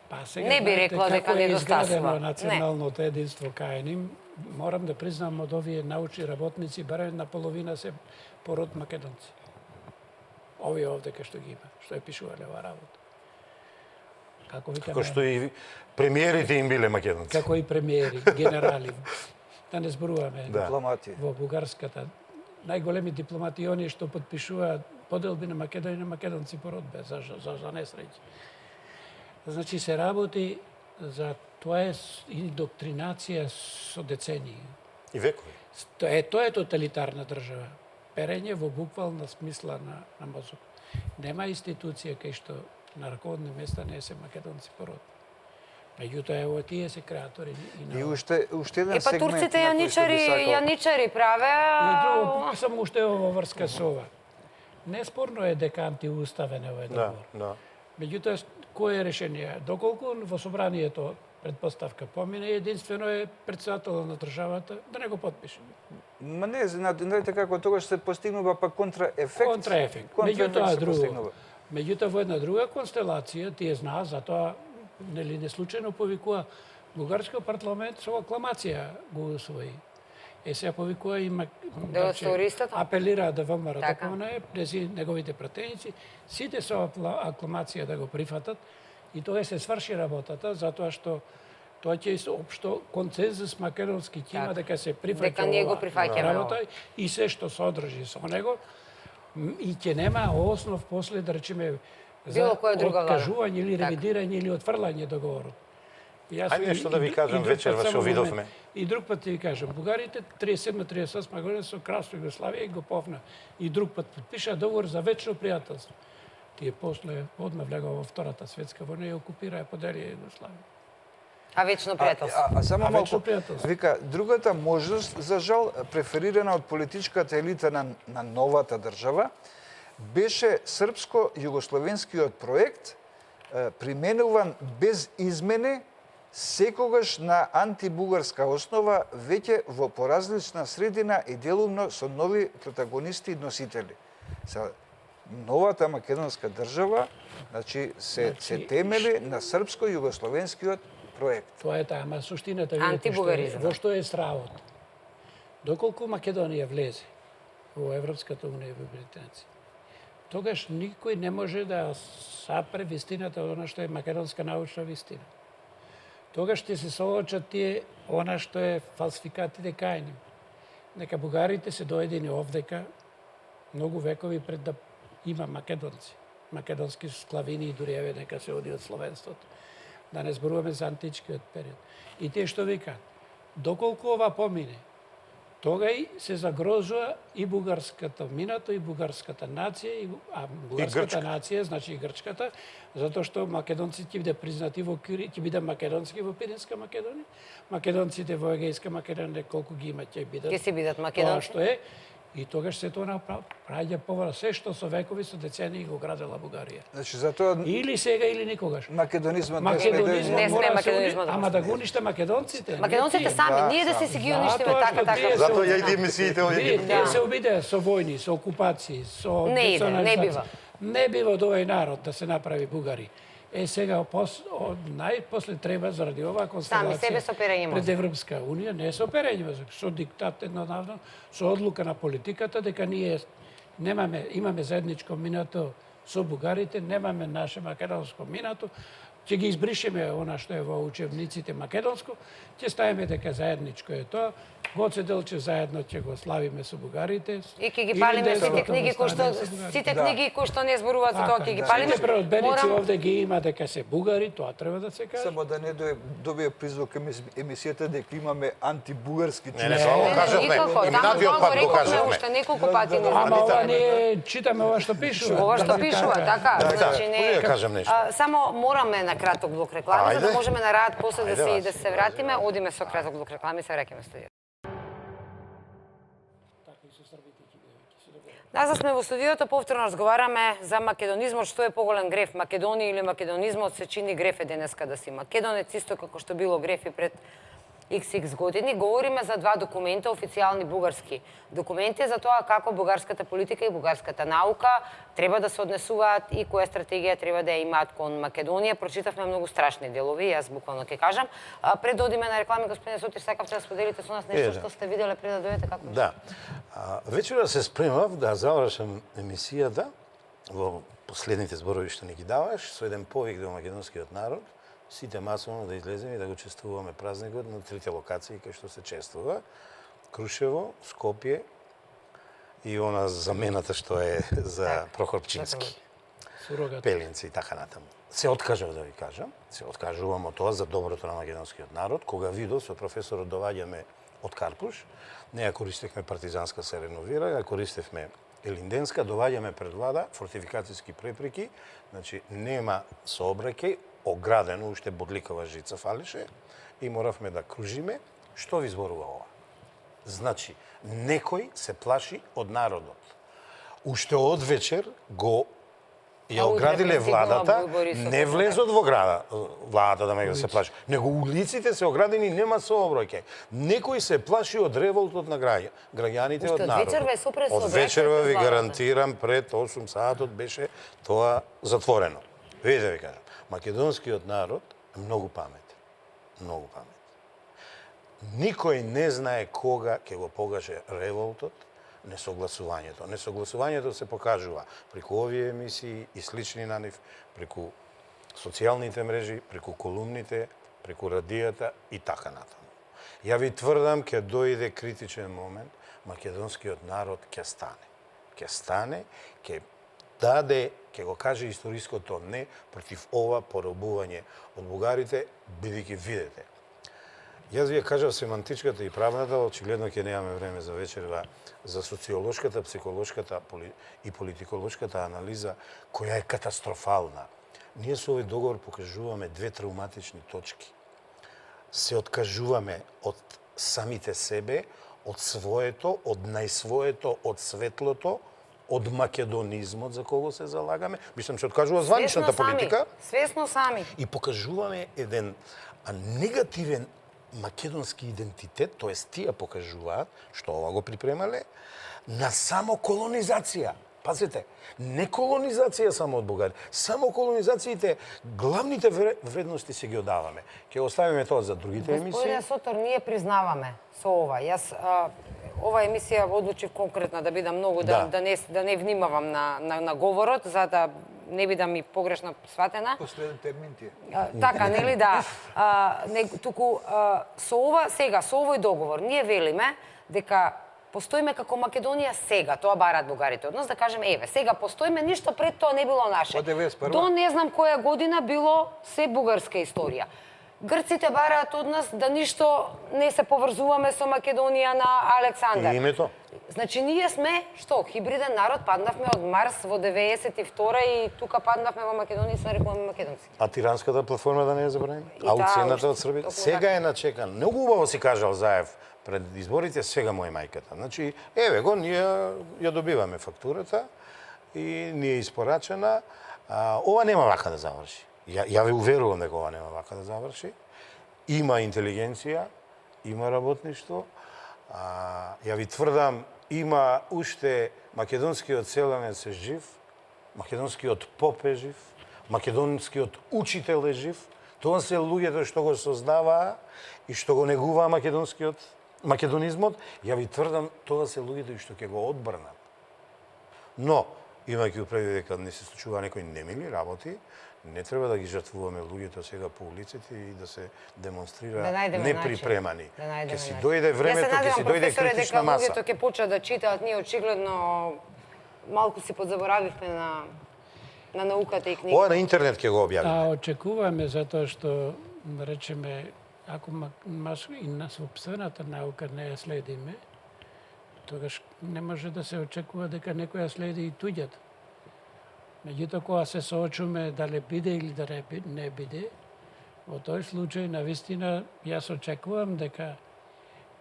Speaker 2: Па сега
Speaker 1: Не би
Speaker 2: знаете
Speaker 1: рекла дека
Speaker 2: како е
Speaker 1: недостасува.
Speaker 2: изградено
Speaker 1: Не.
Speaker 2: националното единство кај ним. Морам да признам од овие научни работници барем на половина се пород македонци. Овие овде кај што ги има, што е пишувале оваа работа. Како викаме,
Speaker 3: Како што и премиерите им биле македонци.
Speaker 2: како и премиери, генерали. Да не зборуваме
Speaker 3: Да.
Speaker 4: Дипломати.
Speaker 2: во бугарската. Најголеми дипломати оние што подпишуваат поделби на Македонија на македонци породбе за несреќа. Значи се работи за тоа е индоктринација со децении.
Speaker 3: И векови.
Speaker 2: Тоа е тоталитарна држава. Перење во буквална смисла на мозок. Нема институција кај што на раководни места не се македонци пород. Меѓутоа ево тие се креатори
Speaker 4: И
Speaker 2: на
Speaker 4: уште еден
Speaker 1: Е, па
Speaker 4: сегмент
Speaker 1: турците
Speaker 4: на кој што би сакал.
Speaker 1: јаничари праве,
Speaker 2: И друго,
Speaker 1: а...
Speaker 2: само уште во врска со ова. Неспорно е дека антиуставен е овој
Speaker 3: Да,
Speaker 2: договор.
Speaker 3: да.
Speaker 2: Меѓутоа, кое е решение? Доколку во собранието предпоставка помине, единствено е председателот на државата да не го подпише.
Speaker 4: Ма не, знаете како тогаш се постигнува па контраефект.
Speaker 2: Контраефект.
Speaker 4: Контраефект
Speaker 2: Меѓутоа
Speaker 4: се
Speaker 2: друго.
Speaker 4: постигнува.
Speaker 2: Меѓутоа во една друга констелација, тие знаат, затоа нели не случајно повикува бугарскиот парламент со акламација го усвои. Сега повикува и
Speaker 1: Делостористата?
Speaker 2: апелира да ВМРО
Speaker 1: Така.
Speaker 2: да прези неговите пратеници, сите со акламација да го прифатат и тоа се сврши работата, затоа што тоа ќе се општо концензус македонски ќе има дека се прифаќа
Speaker 1: Дека ние го
Speaker 2: ова
Speaker 1: прифаќаме
Speaker 2: работа и се што содржи со него и ќе нема основ после да речеме за
Speaker 1: Било која друга влада.
Speaker 2: откажување или
Speaker 1: Така.
Speaker 2: ревидирање или отфрлање договорот. Јас
Speaker 3: Ајде нешто да ви кажам
Speaker 2: друг
Speaker 3: вечерва
Speaker 2: пат,
Speaker 3: што
Speaker 2: само
Speaker 3: видовме.
Speaker 2: момент, И друг пат ти ви кажам, бугарите 37-38 година со Кралство Југославија и го повна. И друг пат подпиша договор за вечно пријателство. Тие после одма влега во Втората светска војна и окупираа поделија Југославија.
Speaker 1: А вечно пријателство.
Speaker 4: Само
Speaker 2: А
Speaker 4: малку,
Speaker 2: вечно пријателство.
Speaker 4: вика, другата можност, за жал, преферирана од политичката елита на новата држава, беше српско-југословенскиот проект, применуван без измени, секогаш на антибугарска основа, веќе во поразлична средина и делумно со нови протагонисти и носители. новата македонска држава, значи се темели на српско-југословенскиот проект.
Speaker 2: Тоа е таа, ама суштината видите
Speaker 1: Антибугаризам.
Speaker 2: во што е стравот. Доколку Македонија влезе во Европската унија и во британци, тогаш никој не може да сапре вистината од она што е македонска научна вистина. Тогаш ќе се соочат тие она што е фалсификатите кај ним. Нека бугарите се доедини овдека многу векови пред да има македонци. Македонски склавини и дури еве нека се оди од словенството. Да не зборуваме за античкиот период. И тие што викаат, доколку ова помине, тогај се загрозува и бугарската минато, и бугарската нација, а бугарската нација, значи и грчката, затоа што македонците ќе биде признати во ќе биде македонски во Пиринска Македонија, македонците во Егејска Македонија колку ги има ќе бидат.
Speaker 1: Ќе си бидат
Speaker 2: Тоа
Speaker 1: македонци.
Speaker 2: што е, и тогаш се тоа праќа поврат се што со векови, со децении го градела Бугарија.
Speaker 4: Значи затоа
Speaker 2: Или сега или никогаш.
Speaker 4: македонизмот
Speaker 1: Не сме
Speaker 2: мора да се
Speaker 1: македонизмот да
Speaker 2: ама да го униште македонците.
Speaker 1: Македонците
Speaker 2: не тие.
Speaker 1: сами, ние да се ги уништиме
Speaker 2: Затоа што
Speaker 1: така.
Speaker 2: тие
Speaker 3: Затоа ја и емисиите овие ги
Speaker 2: Тие се обидеа со војни, со окупации, со
Speaker 1: Не иде, не
Speaker 2: деционализација.
Speaker 1: бива.
Speaker 2: Не бива од овој народ да се направи бугари. Сега најпосле треба заради оваа констелација
Speaker 1: себе со перење
Speaker 2: пред
Speaker 1: мозок.
Speaker 2: Европска унија, не со перење мозок, со диктат еднодавно, со одлука на политиката дека ние имаме заедничко минато со бугарите, немаме наше македонско минато, ќе ги избришеме она што е во учебниците македонско, ќе ставиме дека заедничко е тоа, Гоце Делчев заедно ќе го славиме со бугарите.
Speaker 1: И ќе ги палиме сите книги кои што не зборуваат за тоа, ќе ги палиме.
Speaker 2: Сите преодбеници овде ги има дека се бугари, тоа треба да се каже.
Speaker 4: Само да не добие призвук емисијата дека имаме антибугарски
Speaker 3: Не, тоа го кажавме.
Speaker 1: Никако,
Speaker 3: И
Speaker 1: таму
Speaker 3: минатиот
Speaker 1: тоа
Speaker 3: пат
Speaker 1: го
Speaker 3: го
Speaker 1: рековме
Speaker 3: кажавме.
Speaker 1: уште неколку пати.
Speaker 2: Ама ова ние читаме ова што пишува.
Speaker 1: Ова што пишува, така, значи не.
Speaker 3: Да кажам нешто.
Speaker 1: Само мораме на краток блок реклами за да
Speaker 3: Ајде.
Speaker 1: можеме на рад после
Speaker 3: Ајде,
Speaker 1: да се вратиме, одиме со краток блок реклами, се враќаме студио. Назад сме во студиото, повторно разговараме за македонизмот, што е поголем греф, Македонија или македонизмот се чини греф е денеска да си македонец, исто како што било греф и пред XX години. Говориме за два документа, официјални бугарски документи, за тоа како бугарската политика и бугарската наука треба да се однесуваат и која стратегија треба да ја имаат кон Македонија. Прочитавме многу страшни делови, јас буквално ќе кажам. Пред да одиме на реклами, господине Сотир, сакавте да споделите со нас нешто што сте виделе пред да дојдете, како?
Speaker 3: Да. Вечера се спремав да завршам емисијата во последните зборови што ни ги даваш со еден повик до македонскиот народ, сите масовно да излеземе и да го чествуваме празникот на трите локации кај што се чествува: Крушево, Скопје и она замената што е за Прохорчински.
Speaker 2: Сурогат.
Speaker 3: Пелинци и така натаму. Се откажав да ви кажам, се откажувам од тоа за доброто на македонскиот народ. Кога видов со професорот доваѓаме од Карпуш, не ја користевме партизанска се реновира, ја користевме елинденска, доваѓаме пред влада, фортификацијски препреки, значи нема сообраќај, оградено, уште бодликава жица фалише и моравме да кружиме. Што ви зборува ова? Значи, некој се плаши од народот. Уште од вечер го ја оградиле владата, не влезот во владата да ме се плаши, него улиците се оградени, нема сообраќај. Некој се плаши од револтот на граѓаните, од народот. Од вечерва ви гарантирам, пред 8 саатот беше тоа затворено. Видите ви кажам, македонскиот народ е многу паметен. Многу паметен. Никој не знае кога ќе го покаже револтот, несогласувањето. Несогласувањето се покажува преку овие емисии и слични на нив, преку социјалните мрежи, преку колумните, преку радијата и така натаму. Ја ви тврдам, ќе дојде критичен момент, македонскиот народ ќе стане. Ќе стане, ќе даде, ќе го каже историското не против ова поробување од бугарите, бидејќи видете. Јас ви ја кажав семантичката и правната, очигледно ќе немаме време за вечерва, за социолошката, психолошката и политиколошката анализа, која е катастрофална. Ние со овој договор покажуваме две травматични точки. Се откажуваме од самите себе, од своето, од најсвоето, од светлото, од македонизмот за кого се залагаме. Мислам, се откажува званичната политика.
Speaker 1: Свесно сами.
Speaker 3: И покажуваме еден негативен македонски идентитет, тоест тие покажуваат, што ова го припремале, на само колонизација. Пазите, не колонизација само од Бугарија. Само колонизациите, главните вредности се ги одаваме. Ќе оставиме тоа за другите емисии.
Speaker 1: Господине Сотор, ние признаваме со ова. Јас ова емисија одлучив конкретно да бидам многу да не внимавам на говорот, за да не бидам и погрешно сватена.
Speaker 4: Последен термин ти е.
Speaker 1: Така, нели да. Туку со ова сега, со овој договор, ние велиме дека постоиме како Македонија сега, тоа бараат бугарите од нас, да кажеме, еве, сега постоиме, ништо пред тоа не било наше.
Speaker 4: Од 91-а?
Speaker 1: До не знам која година било се бугарска историја. Грците бараат од нас да ништо не се поврзуваме со Македонија на Александар.
Speaker 3: И името?
Speaker 1: Значи, ние сме, што, хибриден народ, паднавме од Марс во 92-а и тука паднавме во Македонија и се нарекуваме македонци.
Speaker 3: А Тиранската платформа да не ја забравиме?
Speaker 1: И
Speaker 3: А
Speaker 1: таа
Speaker 3: уцената
Speaker 1: уште,
Speaker 3: од Србија?
Speaker 1: токму
Speaker 3: Сега
Speaker 1: така.
Speaker 3: е начекан. Многу убаво си кажал Заев пред изборите, сега му е мајката. Значи, еве го, ние ја добиваме фактурата и ни е испорачена. Ова нема вака да заврши. Ја ве уверувам дека ова нема вака да заврши. Има интелигенција, има работништво. Ја ви тврдам, има уште македонскиот селенец е жив, македонскиот поп е жив, македонскиот учител е жив. Тоа се луѓето што го создаваа и што го негуваа македонизмот. Ја ви тврдам, тоа се луѓето и што ќе го одбранат. Но, имајќи предвид дека не се случува некои немили работи, не треба да ги жртвуваме луѓето сега по улиците и да се демонстрира неприпремани. Ќе си дојде времето, ќе си дојде критична маса.
Speaker 1: Јас се надевам, професоре, дека луѓето ќе почнат да читаат, ние очигледно малку си подзаборавивме на науката и книгите.
Speaker 3: Ова на интернет ќе го објавиме.
Speaker 2: Очекуваме затоа што, да речеме, ако и на сопствената наука не ја следиме, тогаш не може да се очекува дека некој ја следи и туѓата. Меѓутоа, кога се соочуваме дали биде или да не биде, во тој случај, навистина, јас очекувам дека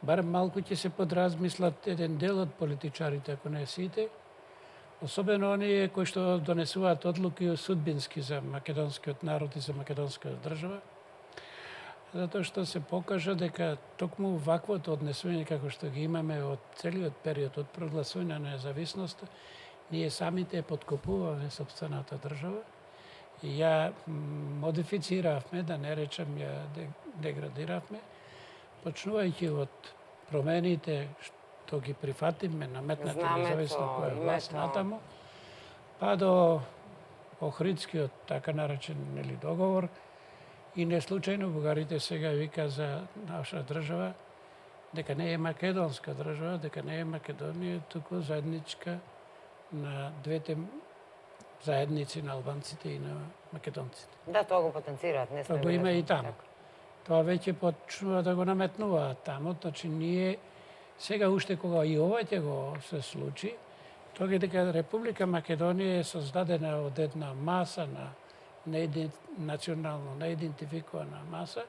Speaker 2: барем малку ќе се подразмислат еден дел од политичарите, ако не сите, особено оние кои што донесуваат одлуки судбински за македонскиот народ и за македонската држава, затоа што се покажа дека токму ваквото однесување како што ги имаме од целиот период од прогласување на независноста, ние самите подкопуваме сопствената држава и ја модифициравме, да не речем ја деградиравме, почнувајќи од промените што ги прифатиме, наметнати независно која е власт натаму, па до Охридскиот, така наречен договор, и не случајно бугарите сега вика за наша држава дека не е македонска држава, дека не е Македонија, туку заедничка на двете заедници на албанците и на македонците.
Speaker 1: Да, тоа го потенцираат, не сме.
Speaker 2: Тоа го има и таму. Тоа веќе почнува да го наметнуваат таму, значи ние сега уште кога и ова ќе го се случи, тоа е дека Република Македонија е создадена од една маса на национално неидентификувана маса,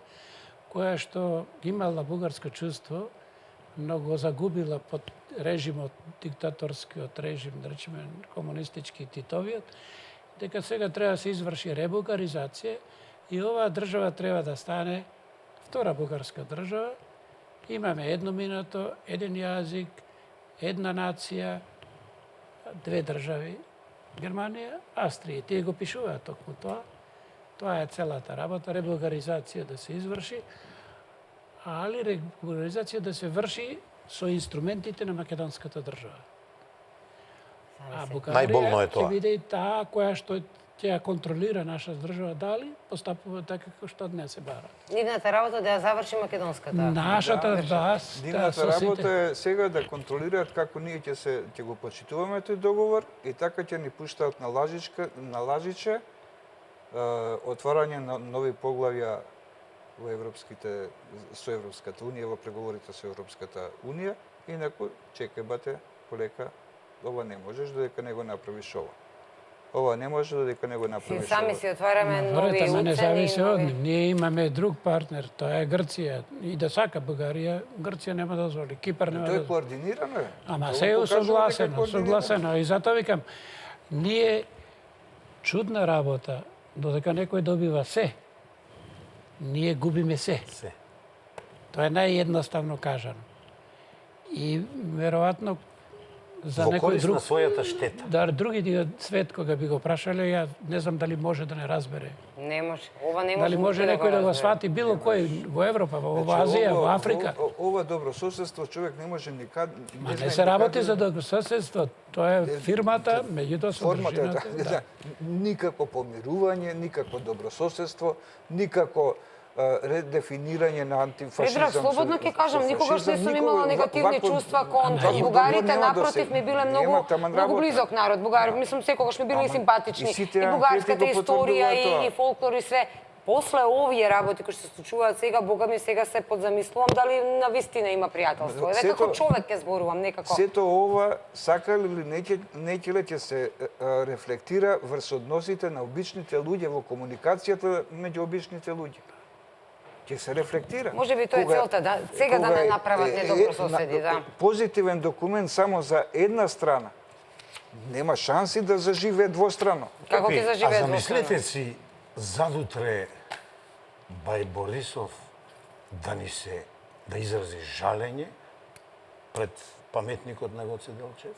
Speaker 2: која што имала бугарско чувство, но го загубила под режимот, диктаторскиот режим, да речеме комунистички Титовиот, дека сега треба да се изврши ребугаризација и оваа држава треба да стане втора бугарска држава. Имаме едно минато, еден јазик, една нација, две држави, Германија, Австрија. Тие го пишуваат токму тоа. Тоа е целата работа, ребугаризација да се изврши, али регуларизација да се врши со инструментите на македонската држава. А
Speaker 3: Најболно е
Speaker 2: Бугарија
Speaker 3: тоа.
Speaker 2: ќе биде и таа која што ќе ја контролира наша држава, дали постапува така како што днес се бара.
Speaker 1: Нивната работа да ја заврши македонската.
Speaker 2: Нашата, да,
Speaker 4: Нивната работа е сега да контролираат како ние ќе го почитуваме тој договор и така ќе ни пуштаат на лажиче отварање на нови поглавја во со Европската унија, во преговорите со Европската унија, инаку чекајбате полека, ова не можеш додека не го направиш ова. Ова не може додека не го направиш ова.
Speaker 1: Сами си отвараме нови
Speaker 2: Ама не зависи од
Speaker 1: уцени.
Speaker 2: нив. Ние имаме друг партнер, тоа е Грција. И да сака Бугарија, Грција нема да дозволи, Кипар нема да
Speaker 4: Тоа е
Speaker 2: дозволи.
Speaker 4: координирано е.
Speaker 2: Ама
Speaker 4: Тоа
Speaker 2: се е
Speaker 4: покажува дека е
Speaker 2: согласено,
Speaker 4: координирано.
Speaker 2: согласено. И затоа викам, ние чудна работа, додека некој добива се, ние губиме се.
Speaker 3: Се.
Speaker 2: Тоа е наједноставно кажано. И веројатно за
Speaker 3: во
Speaker 2: некој
Speaker 3: корист
Speaker 2: друг.
Speaker 3: на својата штета.
Speaker 2: Да, другиот свет, кога би го прашале, ја не знам дали може да не разбере.
Speaker 1: Не може. Ова не може.
Speaker 2: Дали може
Speaker 1: никој
Speaker 2: некој да го
Speaker 1: разбере.
Speaker 2: свати, било кој во Европа, во
Speaker 4: Значи,
Speaker 2: Азија, во
Speaker 4: ова-
Speaker 2: Африка.
Speaker 4: Ова добрососедство човек не може никад...
Speaker 2: Ма не
Speaker 4: знае
Speaker 2: се
Speaker 4: никаде
Speaker 2: работи
Speaker 4: да-
Speaker 2: за добрососедство, тоа е фирмата, меѓутоа
Speaker 4: Формата е
Speaker 2: содржината.
Speaker 4: така, да. Никако помирување, никако добрососедство, никако редефинирање на антифашизам.
Speaker 1: Предраг, слободно ќе кажам, никогаш не сум имала негативни чувства кон
Speaker 2: Ама,
Speaker 1: бугарите,
Speaker 4: нема да
Speaker 1: напротив
Speaker 4: се-
Speaker 1: ми биле
Speaker 4: нема
Speaker 1: многу
Speaker 4: таман
Speaker 1: многу
Speaker 4: работа.
Speaker 1: близок народ. Бугари, мислам секогаш ми биле и
Speaker 4: Ама,
Speaker 1: симпатични.
Speaker 4: и сите
Speaker 1: И
Speaker 4: анкети
Speaker 1: бугарската
Speaker 4: го
Speaker 1: историја
Speaker 4: потврдуваат тоа.
Speaker 1: и фолклор и све. После овие работи кои се случуваат сега, бога ми сега се подзамислувам дали на вистина има пријателство. Еве
Speaker 4: Сето-
Speaker 1: како човек ќе зборувам, некако.
Speaker 4: Сето ова, сакале или некеле ќе се рефлектира врз односите на обичните луѓе во комуникацијата меѓу обичните луѓе. Ќе се рефлектира.
Speaker 1: Може би тоа е
Speaker 4: Кога-
Speaker 1: целта, да, сега да
Speaker 4: кога
Speaker 1: не
Speaker 4: е-
Speaker 1: направат
Speaker 4: е-
Speaker 1: недобрососеди, да.
Speaker 4: Позитивен документ само за една страна. Нема шанси да заживее двострано.
Speaker 1: Како ќе
Speaker 3: А
Speaker 1: заживее
Speaker 3: замислете
Speaker 1: двостранно?
Speaker 3: си, задутре Бај Борисов да изрази жалење пред паметникот на Гоце Делчев,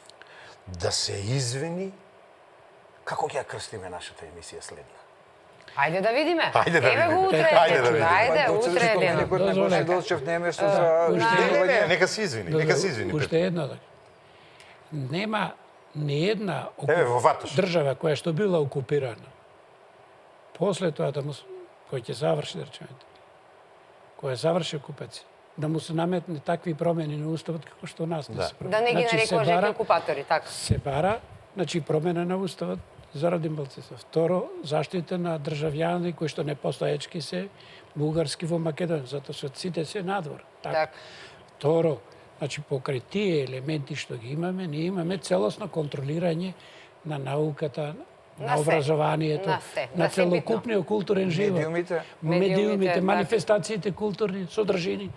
Speaker 3: да се извини, како ќе ја крстиме нашата емисија следна?
Speaker 1: Ајде да видиме.
Speaker 3: Ајде да
Speaker 1: Еве го
Speaker 3: видиме.
Speaker 1: утре
Speaker 3: Ајде
Speaker 1: е
Speaker 3: да
Speaker 1: денот.
Speaker 3: видиме.
Speaker 1: Ајде, утре е денот.
Speaker 4: Некој на Гоце
Speaker 2: Дозволете.
Speaker 4: Делчев не е место за
Speaker 2: уште-
Speaker 3: Нека се извини, нека се извини.
Speaker 2: Уште
Speaker 3: Петко.
Speaker 2: едно. Нема ни една
Speaker 3: Еве, во Ватош.
Speaker 2: држава која што била окупирана. После тоа да му кој ќе заврши, да речеме, кој заврши окупација, да му се наметне такви промени на уставот како што у нас не се промени.
Speaker 1: Да не ги
Speaker 2: Значи, се
Speaker 1: нарекуваш
Speaker 2: бара-
Speaker 1: окупатори, така.
Speaker 2: се бара, значи промена на уставот заради малцинство. Второ, заштита на државјани кои што не постоечки се бугарски во Македонија, затоа се сите се надвор.
Speaker 1: Така.
Speaker 2: Второ, значи покрај тие елементи што ги имаме, ние имаме целосно контролирање на науката,
Speaker 1: На
Speaker 2: на
Speaker 1: се.
Speaker 2: образованието,
Speaker 1: На се.
Speaker 2: на
Speaker 1: На се битно.
Speaker 2: целокупниот културен живот.
Speaker 4: Медиумите.
Speaker 1: Медиумите, да.
Speaker 2: манифестациите културни содржини.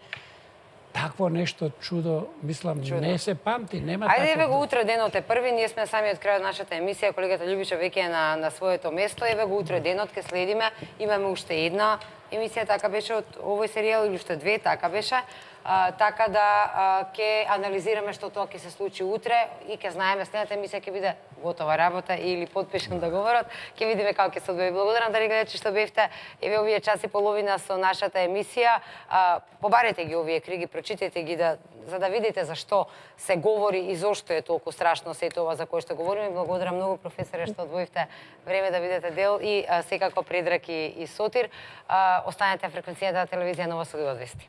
Speaker 2: Такво нешто чудо, мислам, не се памти, нема
Speaker 1: Ајде еве
Speaker 2: такво.
Speaker 1: го утре денот е први, ние сме самиот крај од нашата емисија, колегата Љубиша веќе е на своето место, еве го утре денот ке следиме, имаме уште една емисија, така беше од овој серијал или уште две, така беше. Така да ќе анализираме што тоа ќе се случи утре и ќе знаеме следната емисија ќе биде готова работа или подпишан договорот. Ќе видиме како ќе се одвие. Благодарам дали гледачи што бевте еве овие час и половина со нашата емисија. Побарете ги овие книги, прочитете ги за да видите зашто се говори и зошто е толку страшно сето ова за кое што говориме. Благодарам многу професоре што одвоивте време да видите дел и секако Предраг и Сотир. Останете фреквенцијата на телевизија Нова Судива Вести.